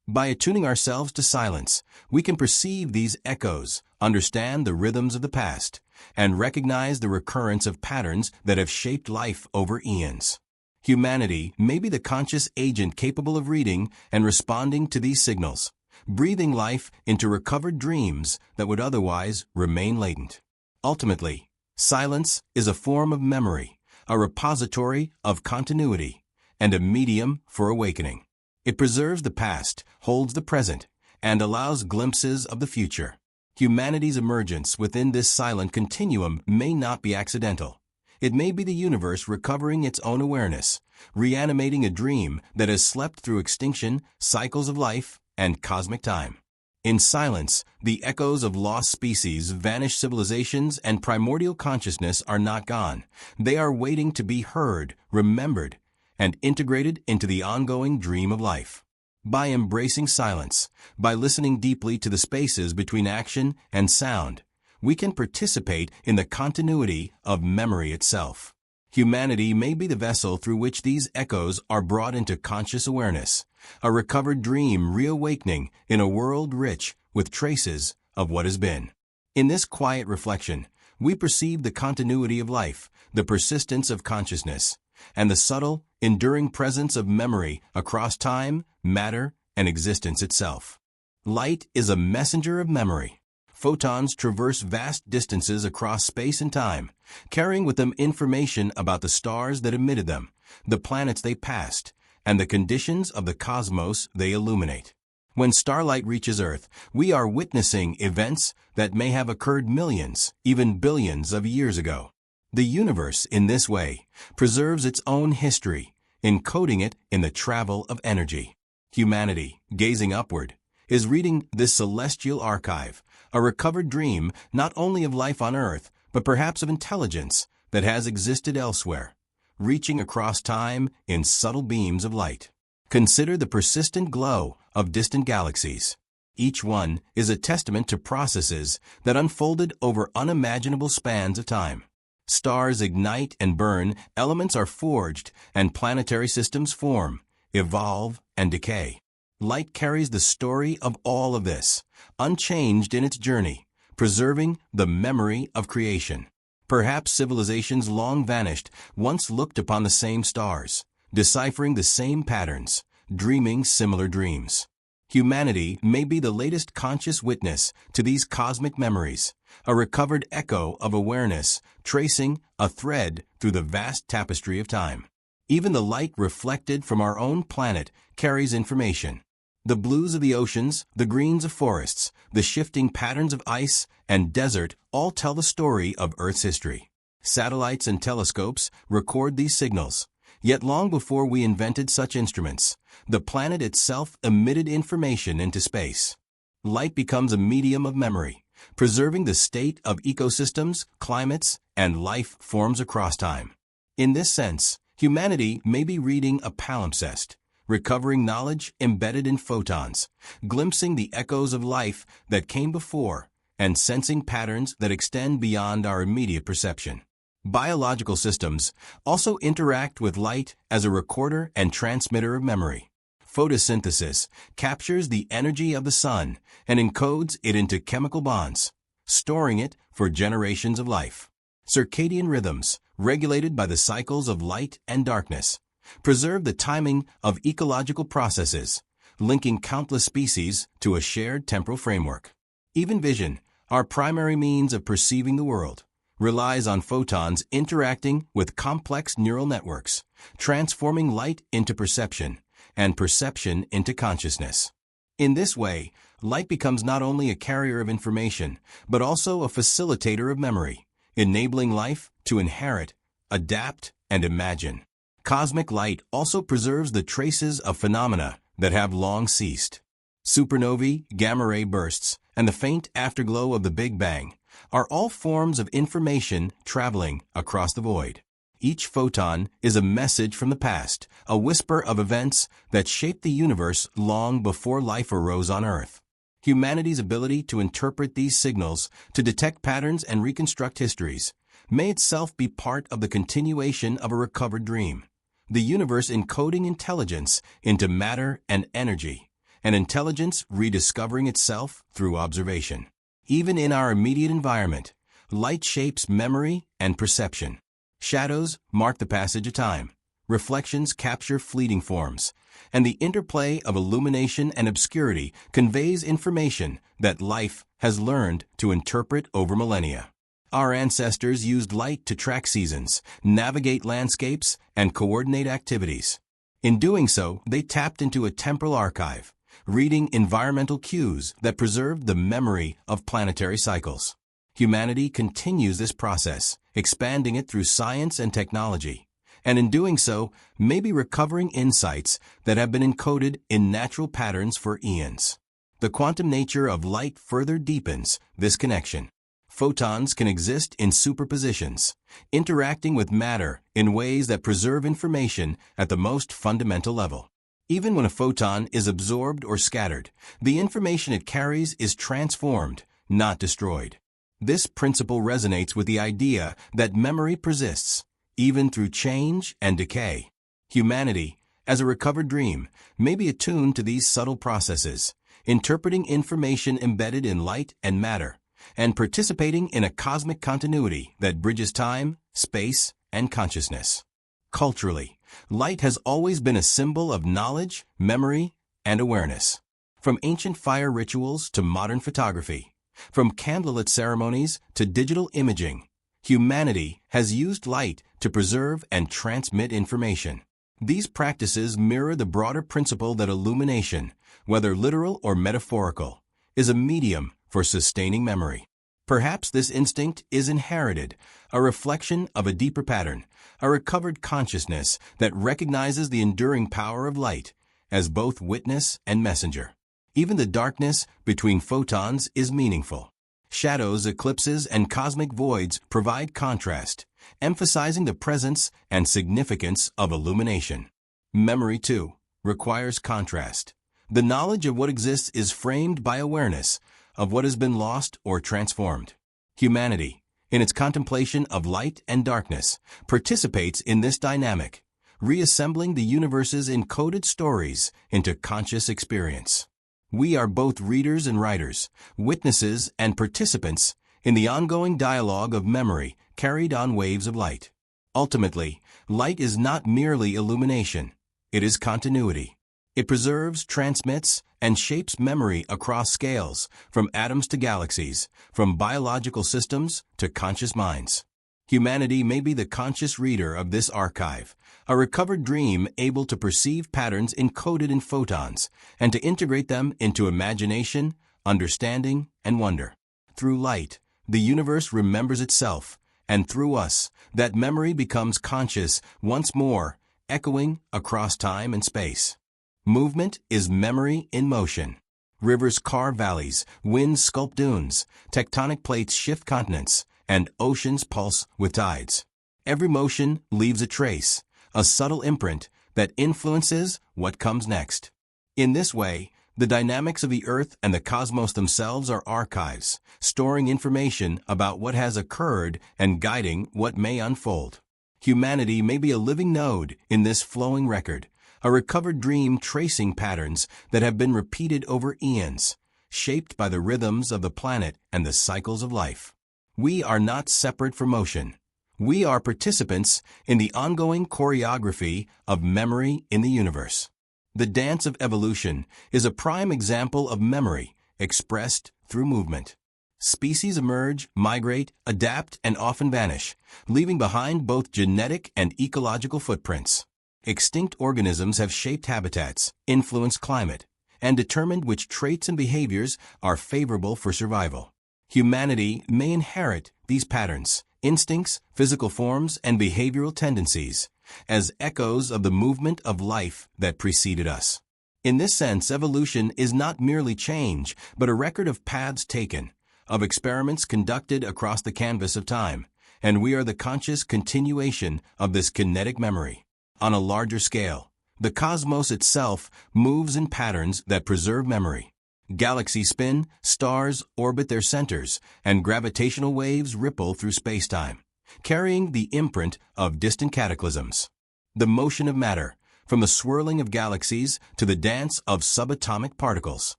By attuning ourselves to silence, we can perceive these echoes, understand the rhythms of the past, and recognize the recurrence of patterns that have shaped life over eons. Humanity may be the conscious agent capable of reading and responding to these signals, breathing life into recovered dreams that would otherwise remain latent. Ultimately, silence is a form of memory, a repository of continuity, and a medium for awakening. It preserves the past, holds the present, and allows glimpses of the future. Humanity's emergence within this silent continuum may not be accidental. It may be the universe recovering its own awareness, reanimating a dream that has slept through extinction, cycles of life, and cosmic time. In silence, the echoes of lost species, vanished civilizations, and primordial consciousness are not gone. They are waiting to be heard, remembered, and integrated into the ongoing dream of life. By embracing silence, by listening deeply to the spaces between action and sound, we can participate in the continuity of memory itself. Humanity may be the vessel through which these echoes are brought into conscious awareness, a recovered dream reawakening in a world rich with traces of what has been. In this quiet reflection, we perceive the continuity of life, the persistence of consciousness, and the subtle, enduring presence of memory across time, matter, and existence itself. Light is a messenger of memory. Photons traverse vast distances across space and time, carrying with them information about the stars that emitted them, the planets they passed, and the conditions of the cosmos they illuminate. When starlight reaches Earth, we are witnessing events that may have occurred millions, even billions of years ago. The universe, in this way, preserves its own history, encoding it in the travel of energy. Humanity, gazing upward, is reading this celestial archive, a recovered dream not only of life on Earth, but perhaps of intelligence that has existed elsewhere, reaching across time in subtle beams of light. Consider the persistent glow of distant galaxies. Each one is a testament to processes that unfolded over unimaginable spans of time. Stars ignite and burn, elements are forged, and planetary systems form, evolve, and decay. Light carries the story of all of this, unchanged in its journey, preserving the memory of creation. Perhaps civilizations long vanished once looked upon the same stars, deciphering the same patterns, dreaming similar dreams. Humanity may be the latest conscious witness to these cosmic memories, a recovered echo of awareness, tracing a thread through the vast tapestry of time. Even the light reflected from our own planet carries information. The blues of the oceans, the greens of forests, the shifting patterns of ice and desert all tell the story of Earth's history. Satellites and telescopes record these signals. Yet long before we invented such instruments, the planet itself emitted information into space. Light becomes a medium of memory, preserving the state of ecosystems, climates, and life forms across time. In this sense, humanity may be reading a palimpsest, recovering knowledge embedded in photons, glimpsing the echoes of life that came before, and sensing patterns that extend beyond our immediate perception. Biological systems also interact with light as a recorder and transmitter of memory. Photosynthesis captures the energy of the sun and encodes it into chemical bonds, storing it for generations of life. Circadian rhythms, regulated by the cycles of light and darkness, preserve the timing of ecological processes, linking countless species to a shared temporal framework. Even vision, our primary means of perceiving the world, relies on photons interacting with complex neural networks, transforming light into perception and perception into consciousness. In this way, light becomes not only a carrier of information, but also a facilitator of memory, enabling life to inherit, adapt, and imagine. Cosmic light also preserves the traces of phenomena that have long ceased. Supernovae, gamma-ray bursts, and the faint afterglow of the Big Bang are all forms of information traveling across the void. Each photon is a message from the past, a whisper of events that shaped the universe long before life arose on Earth. Humanity's ability to interpret these signals, to detect patterns and reconstruct histories, may itself be part of the continuation of a recovered dream. The universe encoding intelligence into matter and energy, and intelligence rediscovering itself through observation. Even in our immediate environment, light shapes memory and perception. Shadows mark the passage of time. Reflections capture fleeting forms, and the interplay of illumination and obscurity conveys information that life has learned to interpret over millennia. Our ancestors used light to track seasons, navigate landscapes, and coordinate activities. In doing so, they tapped into a temporal archive, reading environmental cues that preserved the memory of planetary cycles. Humanity continues this process, expanding it through science and technology, and in doing so, may be recovering insights that have been encoded in natural patterns for eons. The quantum nature of light further deepens this connection. Photons can exist in superpositions, interacting with matter in ways that preserve information at the most fundamental level. Even when a photon is absorbed or scattered, the information it carries is transformed, not destroyed. This principle resonates with the idea that memory persists, even through change and decay. Humanity, as a recovered dream, may be attuned to these subtle processes, interpreting information embedded in light and matter, and participating in a cosmic continuity that bridges time, space, and consciousness. Culturally, light has always been a symbol of knowledge, memory, and awareness. From ancient fire rituals to modern photography, from candlelit ceremonies to digital imaging, humanity has used light to preserve and transmit information. These practices mirror the broader principle that illumination, whether literal or metaphorical, is a medium for sustaining memory. Perhaps this instinct is inherited, a reflection of a deeper pattern, a recovered consciousness that recognizes the enduring power of light as both witness and messenger. Even the darkness between photons is meaningful. Shadows, eclipses, and cosmic voids provide contrast, emphasizing the presence and significance of illumination. Memory, too, requires contrast. The knowledge of what exists is framed by awareness of what has been lost or transformed. Humanity, in its contemplation of light and darkness, participates in this dynamic, reassembling the universe's encoded stories into conscious experience. We are both readers and writers, witnesses and participants in the ongoing dialogue of memory carried on waves of light. Ultimately, light is not merely illumination, it is continuity. It preserves, transmits, and shapes memory across scales, from atoms to galaxies, from biological systems to conscious minds. Humanity may be the conscious reader of this archive, a recovered dream able to perceive patterns encoded in photons and to integrate them into imagination, understanding, and wonder. Through light, the universe remembers itself, and through us, that memory becomes conscious once more, echoing across time and space. Movement is memory in motion. Rivers carve valleys, winds sculpt dunes, tectonic plates shift continents, and oceans pulse with tides. Every motion leaves a trace, a subtle imprint that influences what comes next. In this way, the dynamics of the earth and the cosmos themselves are archives, storing information about what has occurred and guiding what may unfold. Humanity may be a living node in this flowing record, a recovered dream tracing patterns that have been repeated over eons, shaped by the rhythms of the planet and the cycles of life. We are not separate from motion. We are participants in the ongoing choreography of memory in the universe. The dance of evolution is a prime example of memory expressed through movement. Species emerge, migrate, adapt, and often vanish, leaving behind both genetic and ecological footprints. Extinct organisms have shaped habitats, influenced climate, and determined which traits and behaviors are favorable for survival. Humanity may inherit these patterns, instincts, physical forms, and behavioral tendencies as echoes of the movement of life that preceded us. In this sense, evolution is not merely change, but a record of paths taken, of experiments conducted across the canvas of time, and we are the conscious continuation of this kinetic memory. On a larger scale, the cosmos itself moves in patterns that preserve memory. Galaxies spin, stars orbit their centers, and gravitational waves ripple through spacetime, carrying the imprint of distant cataclysms. The motion of matter, from the swirling of galaxies to the dance of subatomic particles,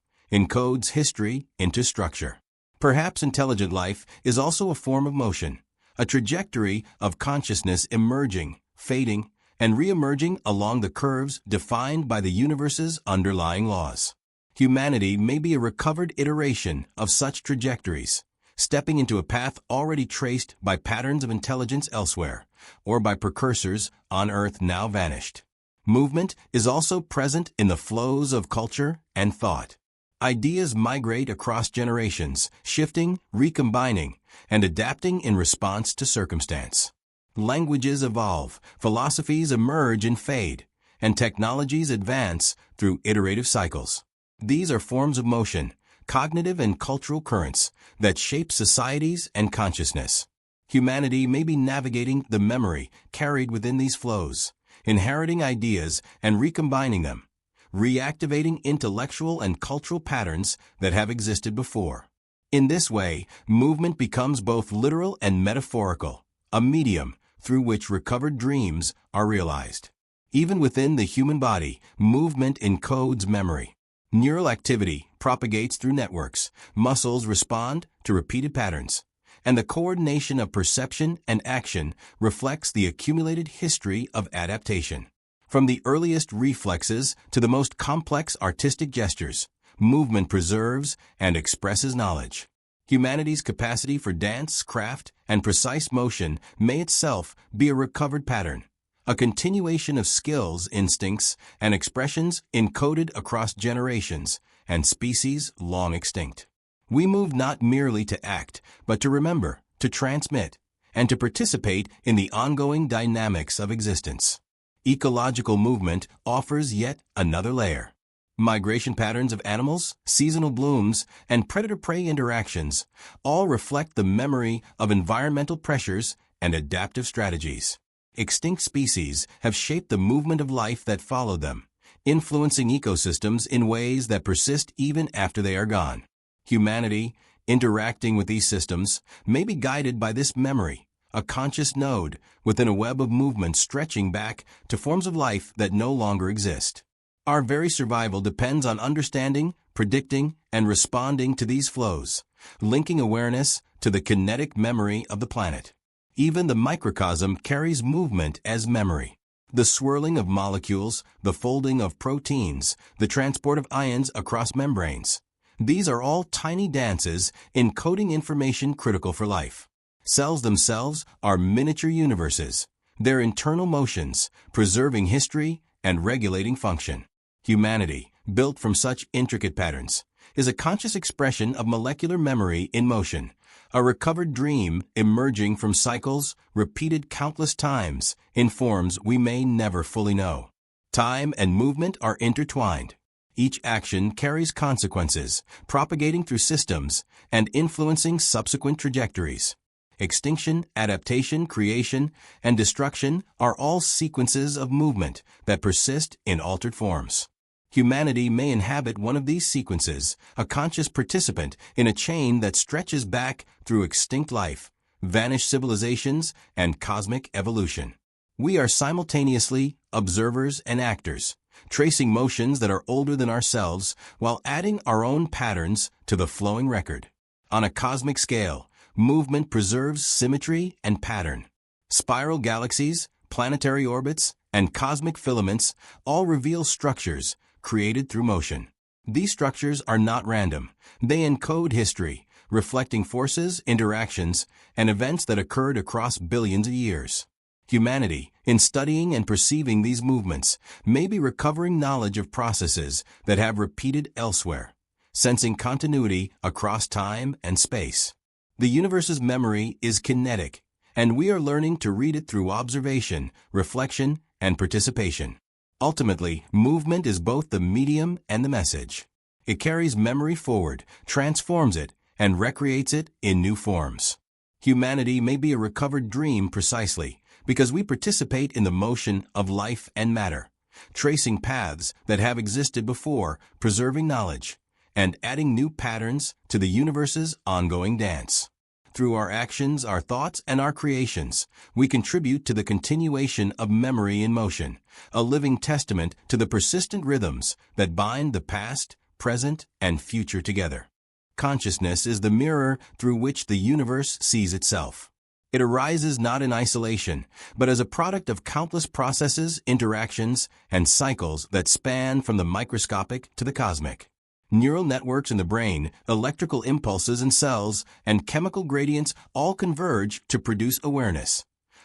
encodes history into structure. Perhaps intelligent life is also a form of motion, a trajectory of consciousness emerging, fading, and re-emerging along the curves defined by the universe's underlying laws. Humanity may be a recovered iteration of such trajectories, stepping into a path already traced by patterns of intelligence elsewhere, or by precursors on Earth now vanished. Movement is also present in the flows of culture and thought. Ideas migrate across generations, shifting, recombining, and adapting in response to circumstance. Languages evolve, philosophies emerge and fade, and technologies advance through iterative cycles. These are forms of motion, cognitive and cultural currents that shape societies and consciousness. Humanity may be navigating the memory carried within these flows, inheriting ideas and recombining them, reactivating intellectual and cultural patterns that have existed before. In this way, movement becomes both literal and metaphorical, a medium through which recovered dreams are realized. Even within the human body, movement encodes memory. Neural activity propagates through networks, muscles respond to repeated patterns, and the coordination of perception and action reflects the accumulated history of adaptation. From the earliest reflexes to the most complex artistic gestures, movement preserves and expresses knowledge. Humanity's capacity for dance, craft, and precise motion may itself be a recovered pattern, a continuation of skills, instincts, and expressions encoded across generations and species long extinct. We move not merely to act, but to remember, to transmit, and to participate in the ongoing dynamics of existence. Ecological movement offers yet another layer. Migration patterns of animals, seasonal blooms, and predator-prey interactions all reflect the memory of environmental pressures and adaptive strategies. Extinct species have shaped the movement of life that followed them, influencing ecosystems in ways that persist even after they are gone. Humanity, interacting with these systems, may be guided by this memory, a conscious node within a web of movement stretching back to forms of life that no longer exist. Our very survival depends on understanding, predicting, and responding to these flows, linking awareness to the kinetic memory of the planet. Even the microcosm carries movement as memory. The swirling of molecules, the folding of proteins, the transport of ions across membranes. These are all tiny dances encoding information critical for life. Cells themselves are miniature universes, their internal motions, preserving history and regulating function. Humanity, built from such intricate patterns, is a conscious expression of molecular memory in motion, a recovered dream emerging from cycles repeated countless times in forms we may never fully know. Time and movement are intertwined. Each action carries consequences, propagating through systems and influencing subsequent trajectories. Extinction, adaptation, creation, and destruction are all sequences of movement that persist in altered forms. Humanity may inhabit one of these sequences, a conscious participant in a chain that stretches back through extinct life, vanished civilizations, and cosmic evolution. We are simultaneously observers and actors, tracing motions that are older than ourselves while adding our own patterns to the flowing record. On a cosmic scale, movement preserves symmetry and pattern. Spiral galaxies, planetary orbits, and cosmic filaments all reveal structures created through motion. These structures are not random. They encode history, reflecting forces, interactions, and events that occurred across billions of years. Humanity, in studying and perceiving these movements, may be recovering knowledge of processes that have repeated elsewhere, sensing continuity across time and space. The universe's memory is kinetic, and we are learning to read it through observation, reflection, and participation. Ultimately, movement is both the medium and the message. It carries memory forward, transforms it, and recreates it in new forms. Humanity may be a recovered dream precisely because we participate in the motion of life and matter, tracing paths that have existed before, preserving knowledge, and adding new patterns to the universe's ongoing dance. Through our actions, our thoughts, and our creations, we contribute to the continuation of memory in motion, a living testament to the persistent rhythms that bind the past, present, and future together. Consciousness is the mirror through which the universe sees itself. It arises not in isolation, but as a product of countless processes, interactions, and cycles that span from the microscopic to the cosmic. Neural networks in the brain, electrical impulses in cells, and chemical gradients all converge to produce awareness,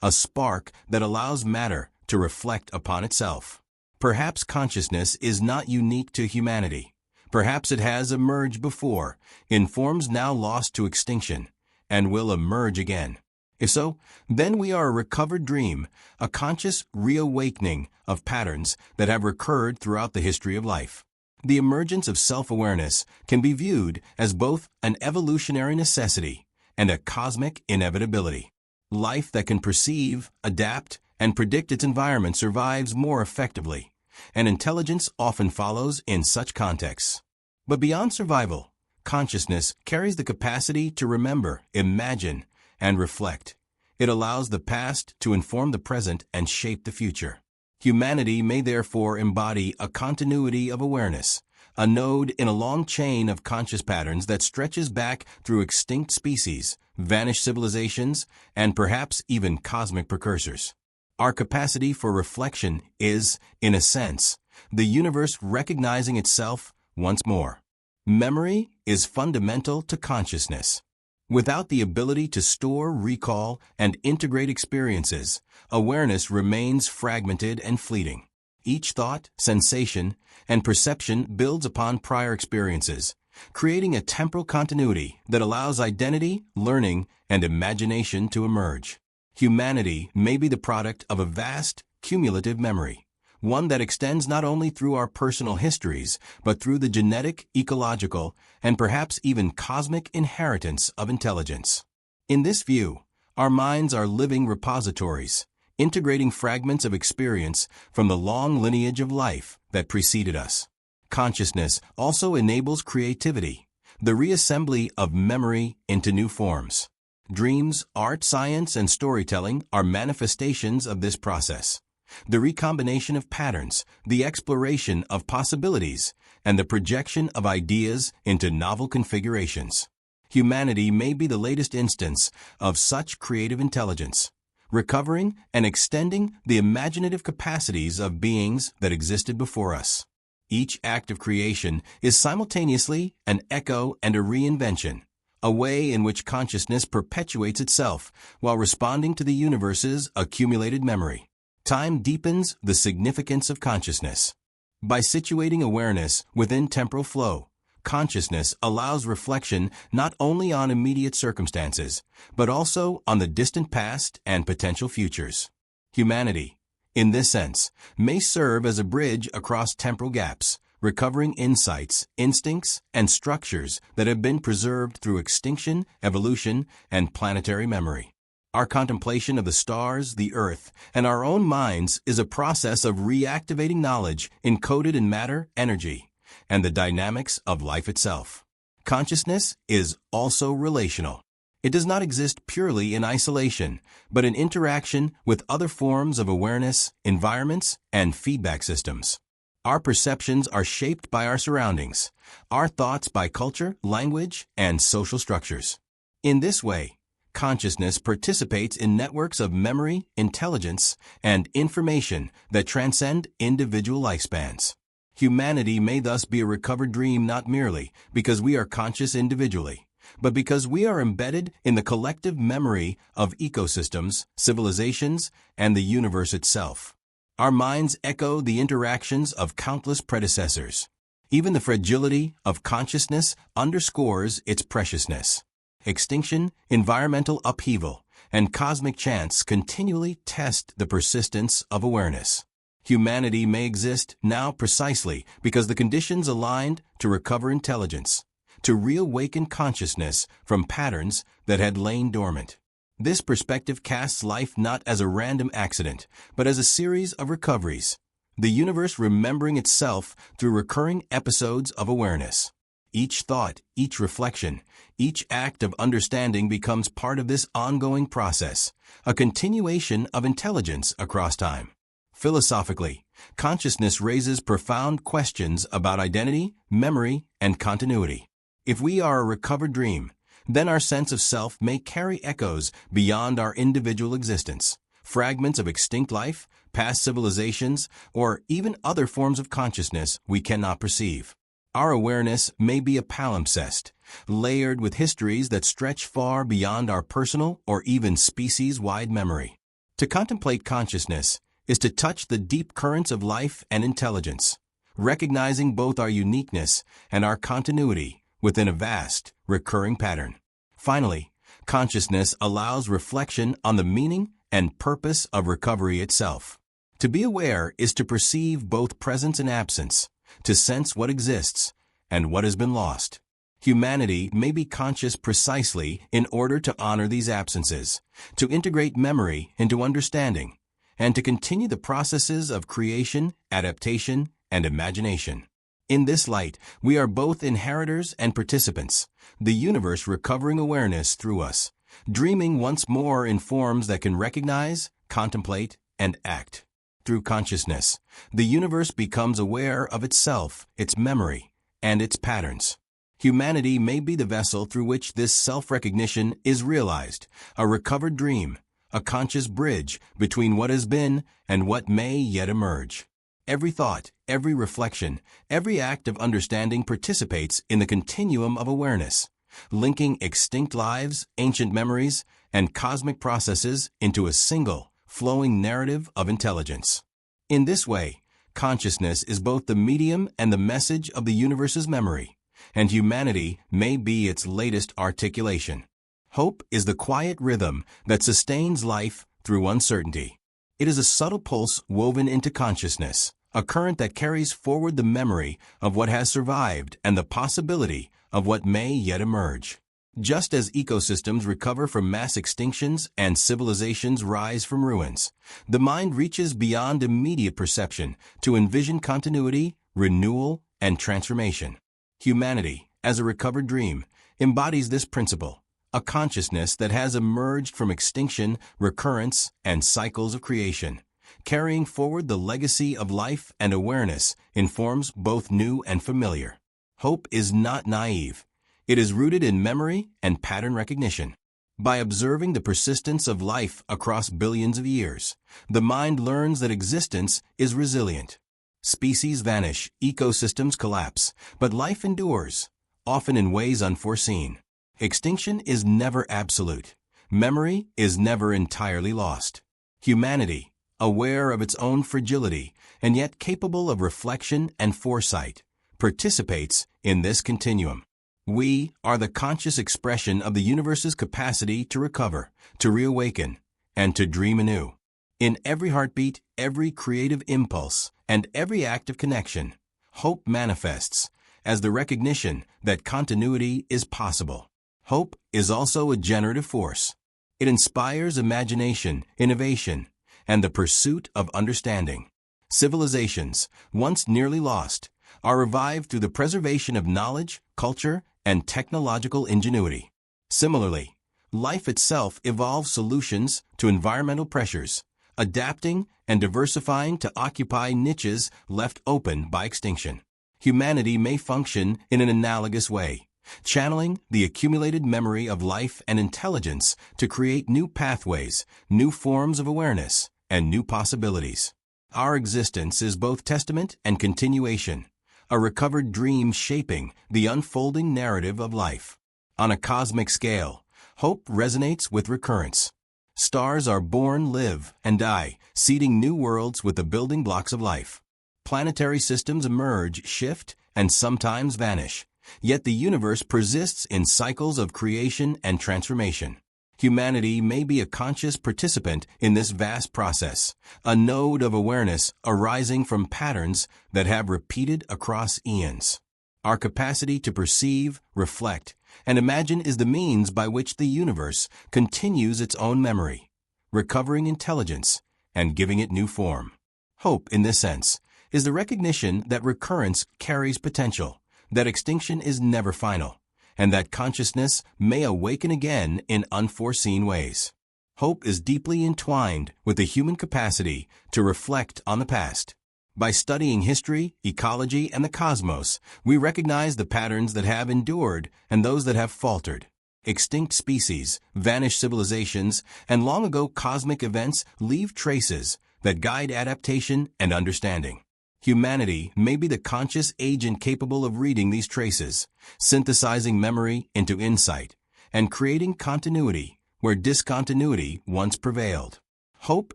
a spark that allows matter to reflect upon itself. Perhaps consciousness is not unique to humanity. Perhaps it has emerged before, in forms now lost to extinction, and will emerge again. If so, then we are a recovered dream, a conscious reawakening of patterns that have recurred throughout the history of life. The emergence of self-awareness can be viewed as both an evolutionary necessity and a cosmic inevitability. Life that can perceive, adapt, and predict its environment survives more effectively, and intelligence often follows in such contexts. But beyond survival, consciousness carries the capacity to remember, imagine, and reflect. It allows the past to inform the present and shape the future. Humanity may therefore embody a continuity of awareness, a node in a long chain of conscious patterns that stretches back through extinct species, vanished civilizations, and perhaps even cosmic precursors. Our capacity for reflection is, in a sense, the universe recognizing itself once more. Memory is fundamental to consciousness. Without the ability to store, recall, and integrate experiences, awareness remains fragmented and fleeting. Each thought, sensation, and perception builds upon prior experiences, creating a temporal continuity that allows identity, learning, and imagination to emerge. Humanity may be the product of a vast, cumulative memory, one that extends not only through our personal histories, but through the genetic, ecological, and perhaps even cosmic inheritance of intelligence. In this view, our minds are living repositories, integrating fragments of experience from the long lineage of life that preceded us. Consciousness also enables creativity, the reassembly of memory into new forms. Dreams, art, science, and storytelling are manifestations of this process. The recombination of patterns, the exploration of possibilities, and the projection of ideas into novel configurations. Humanity may be the latest instance of such creative intelligence, recovering and extending the imaginative capacities of beings that existed before us. Each act of creation is simultaneously an echo and a reinvention, a way in which consciousness perpetuates itself while responding to the universe's accumulated memory. Time deepens the significance of consciousness. By situating awareness within temporal flow, consciousness allows reflection not only on immediate circumstances, but also on the distant past and potential futures. Humanity, in this sense, may serve as a bridge across temporal gaps, recovering insights, instincts, and structures that have been preserved through extinction, evolution, and planetary memory. Our contemplation of the stars, the earth, and our own minds is a process of reactivating knowledge encoded in matter, energy, and the dynamics of life itself. Consciousness is also relational. It does not exist purely in isolation, but in interaction with other forms of awareness, environments, and feedback systems. Our perceptions are shaped by our surroundings, our thoughts by culture, language, and social structures. In this way, consciousness participates in networks of memory, intelligence, and information that transcend individual lifespans. Humanity may thus be a recovered dream not merely because we are conscious individually, but because we are embedded in the collective memory of ecosystems, civilizations, and the universe itself. Our minds echo the interactions of countless predecessors. Even the fragility of consciousness underscores its preciousness. Extinction, environmental upheaval, and cosmic chance continually test the persistence of awareness. Humanity may exist now precisely because the conditions aligned to recover intelligence, to reawaken consciousness from patterns that had lain dormant. This perspective casts life not as a random accident, but as a series of recoveries, the universe remembering itself through recurring episodes of awareness. Each thought, each reflection, each act of understanding becomes part of this ongoing process, a continuation of intelligence across time. Philosophically, consciousness raises profound questions about identity, memory, and continuity. If we are a recovered dream, then our sense of self may carry echoes beyond our individual existence, fragments of extinct life, past civilizations, or even other forms of consciousness we cannot perceive. Our awareness may be a palimpsest, layered with histories that stretch far beyond our personal or even species-wide memory. To contemplate consciousness is to touch the deep currents of life and intelligence, recognizing both our uniqueness and our continuity within a vast, recurring pattern. Finally, consciousness allows reflection on the meaning and purpose of recovery itself. To be aware is to perceive both presence and absence, to sense what exists and what has been lost. Humanity may be conscious precisely in order to honor these absences, to integrate memory into understanding, and to continue the processes of creation, adaptation, and imagination. In this light, we are both inheritors and participants, the universe recovering awareness through us, dreaming once more in forms that can recognize, contemplate, and act. through consciousness, the universe becomes aware of itself, its memory, and its patterns. Humanity may be the vessel through which this self-recognition is realized, a recovered dream, a conscious bridge between what has been and what may yet emerge. Every thought, every reflection, every act of understanding participates in the continuum of awareness, linking extinct lives, ancient memories, and cosmic processes into a single, flowing narrative of intelligence. In this way, consciousness is both the medium and the message of the universe's memory, and humanity may be its latest articulation. Hope is the quiet rhythm that sustains life through uncertainty. It is a subtle pulse woven into consciousness, a current that carries forward the memory of what has survived and the possibility of what may yet emerge. Just as ecosystems recover from mass extinctions and civilizations rise from ruins, the mind reaches beyond immediate perception to envision continuity, renewal, and transformation. Humanity, as a recovered dream, embodies this principle, a consciousness that has emerged from extinction, recurrence, and cycles of creation. Carrying forward the legacy of life and awareness in forms both new and familiar. Hope is not naive. It is rooted in memory and pattern recognition. By observing the persistence of life across billions of years, the mind learns that existence is resilient. Species vanish, ecosystems collapse, but life endures, often in ways unforeseen. Extinction is never absolute. Memory is never entirely lost. Humanity, aware of its own fragility and yet capable of reflection and foresight, participates in this continuum. We are the conscious expression of the universe's capacity to recover, to reawaken, and to dream anew. In every heartbeat, every creative impulse, and every act of connection, hope manifests as the recognition that continuity is possible. Hope is also a generative force. It inspires imagination, innovation, and the pursuit of understanding. Civilizations, once nearly lost, are revived through the preservation of knowledge, culture, and technological ingenuity. Similarly, life itself evolves solutions to environmental pressures, adapting and diversifying to occupy niches left open by extinction. Humanity may function in an analogous way, channeling the accumulated memory of life and intelligence to create new pathways, new forms of awareness, and new possibilities. Our existence is both testament and continuation, a recovered dream shaping the unfolding narrative of life. On a cosmic scale, hope resonates with recurrence. Stars are born, live, and die, seeding new worlds with the building blocks of life. Planetary systems emerge, shift, and sometimes vanish, yet the universe persists in cycles of creation and transformation. Humanity may be a conscious participant in this vast process, a node of awareness arising from patterns that have repeated across eons. Our capacity to perceive, reflect, and imagine is the means by which the universe continues its own memory, recovering intelligence and giving it new form. Hope, in this sense, is the recognition that recurrence carries potential, that extinction is never final, and that consciousness may awaken again in unforeseen ways. Hope is deeply entwined with the human capacity to reflect on the past. By studying history, ecology, and the cosmos, we recognize the patterns that have endured and those that have faltered. Extinct species, vanished civilizations, and long-ago cosmic events leave traces that guide adaptation and understanding. Humanity may be the conscious agent capable of reading these traces, synthesizing memory into insight, and creating continuity where discontinuity once prevailed. Hope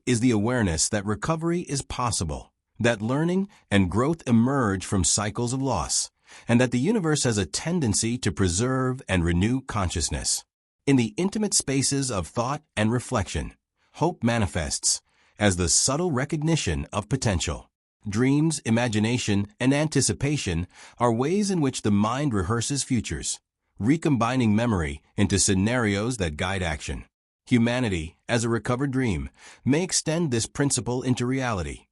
is the awareness that recovery is possible, that learning and growth emerge from cycles of loss, and that the universe has a tendency to preserve and renew consciousness. In the intimate spaces of thought and reflection, hope manifests as the subtle recognition of potential. Dreams, imagination, and anticipation are ways in which the mind rehearses futures, recombining memory into scenarios that guide action. Humanity, as a recovered dream, may extend this principle into reality.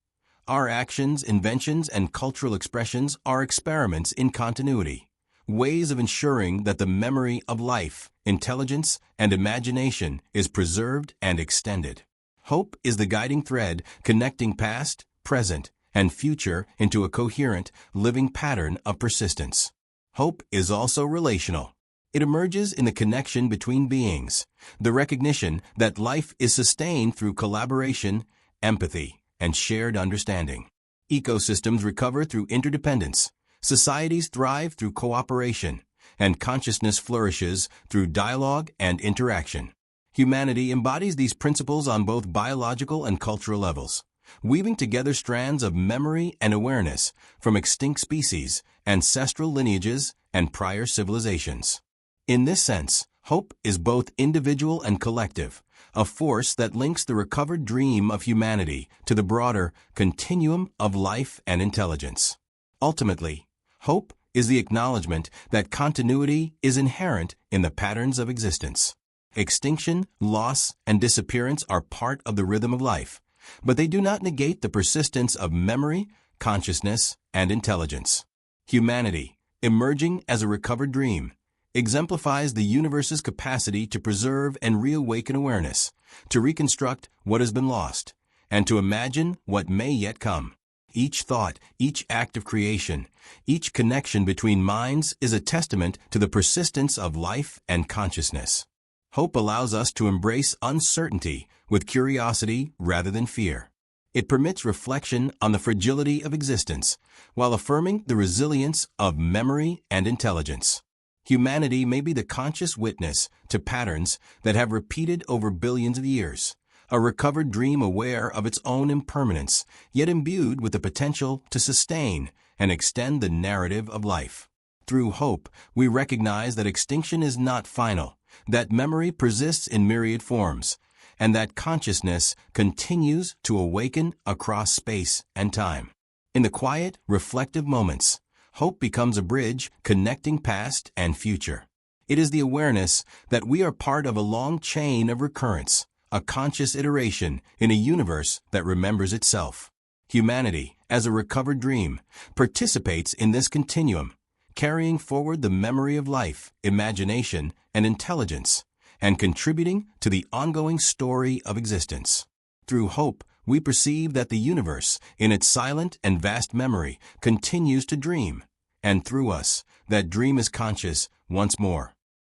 Our actions, inventions, and cultural expressions are experiments in continuity, ways of ensuring that the memory of life, intelligence, and imagination is preserved and extended. Hope is the guiding thread connecting past, present, and future into a coherent, living pattern of persistence. Hope is also relational. It emerges in the connection between beings, the recognition that life is sustained through collaboration, empathy, and shared understanding. Ecosystems recover through interdependence, societies thrive through cooperation, and consciousness flourishes through dialogue and interaction. Humanity embodies these principles on both biological and cultural levels, weaving together strands of memory and awareness from extinct species, ancestral lineages, and prior civilizations. In this sense, hope is both individual and collective, a force that links the recovered dream of humanity to the broader continuum of life and intelligence. Ultimately, hope is the acknowledgement that continuity is inherent in the patterns of existence. Extinction, loss, and disappearance are part of the rhythm of life, but they do not negate the persistence of memory, consciousness, and intelligence. Humanity, emerging as a recovered dream, exemplifies the universe's capacity to preserve and reawaken awareness, to reconstruct what has been lost, and to imagine what may yet come. Each thought, each act of creation, each connection between minds is a testament to the persistence of life and consciousness. Hope allows us to embrace uncertainty with curiosity rather than fear. It permits reflection on the fragility of existence, while affirming the resilience of memory and intelligence. Humanity may be the conscious witness to patterns that have repeated over billions of years, a recovered dream aware of its own impermanence, yet imbued with the potential to sustain and extend the narrative of life. Through hope, we recognize that extinction is not final, that memory persists in myriad forms, and that consciousness continues to awaken across space and time. In the quiet, reflective moments, hope becomes a bridge connecting past and future. It is the awareness that we are part of a long chain of recurrence, a conscious iteration in a universe that remembers itself. Humanity, as a recovered dream, participates in this continuum, carrying forward the memory of life, imagination, and intelligence, and contributing to the ongoing story of existence. Through hope, we perceive that the universe, in its silent and vast memory, continues to dream, and through us, that dream is conscious once more.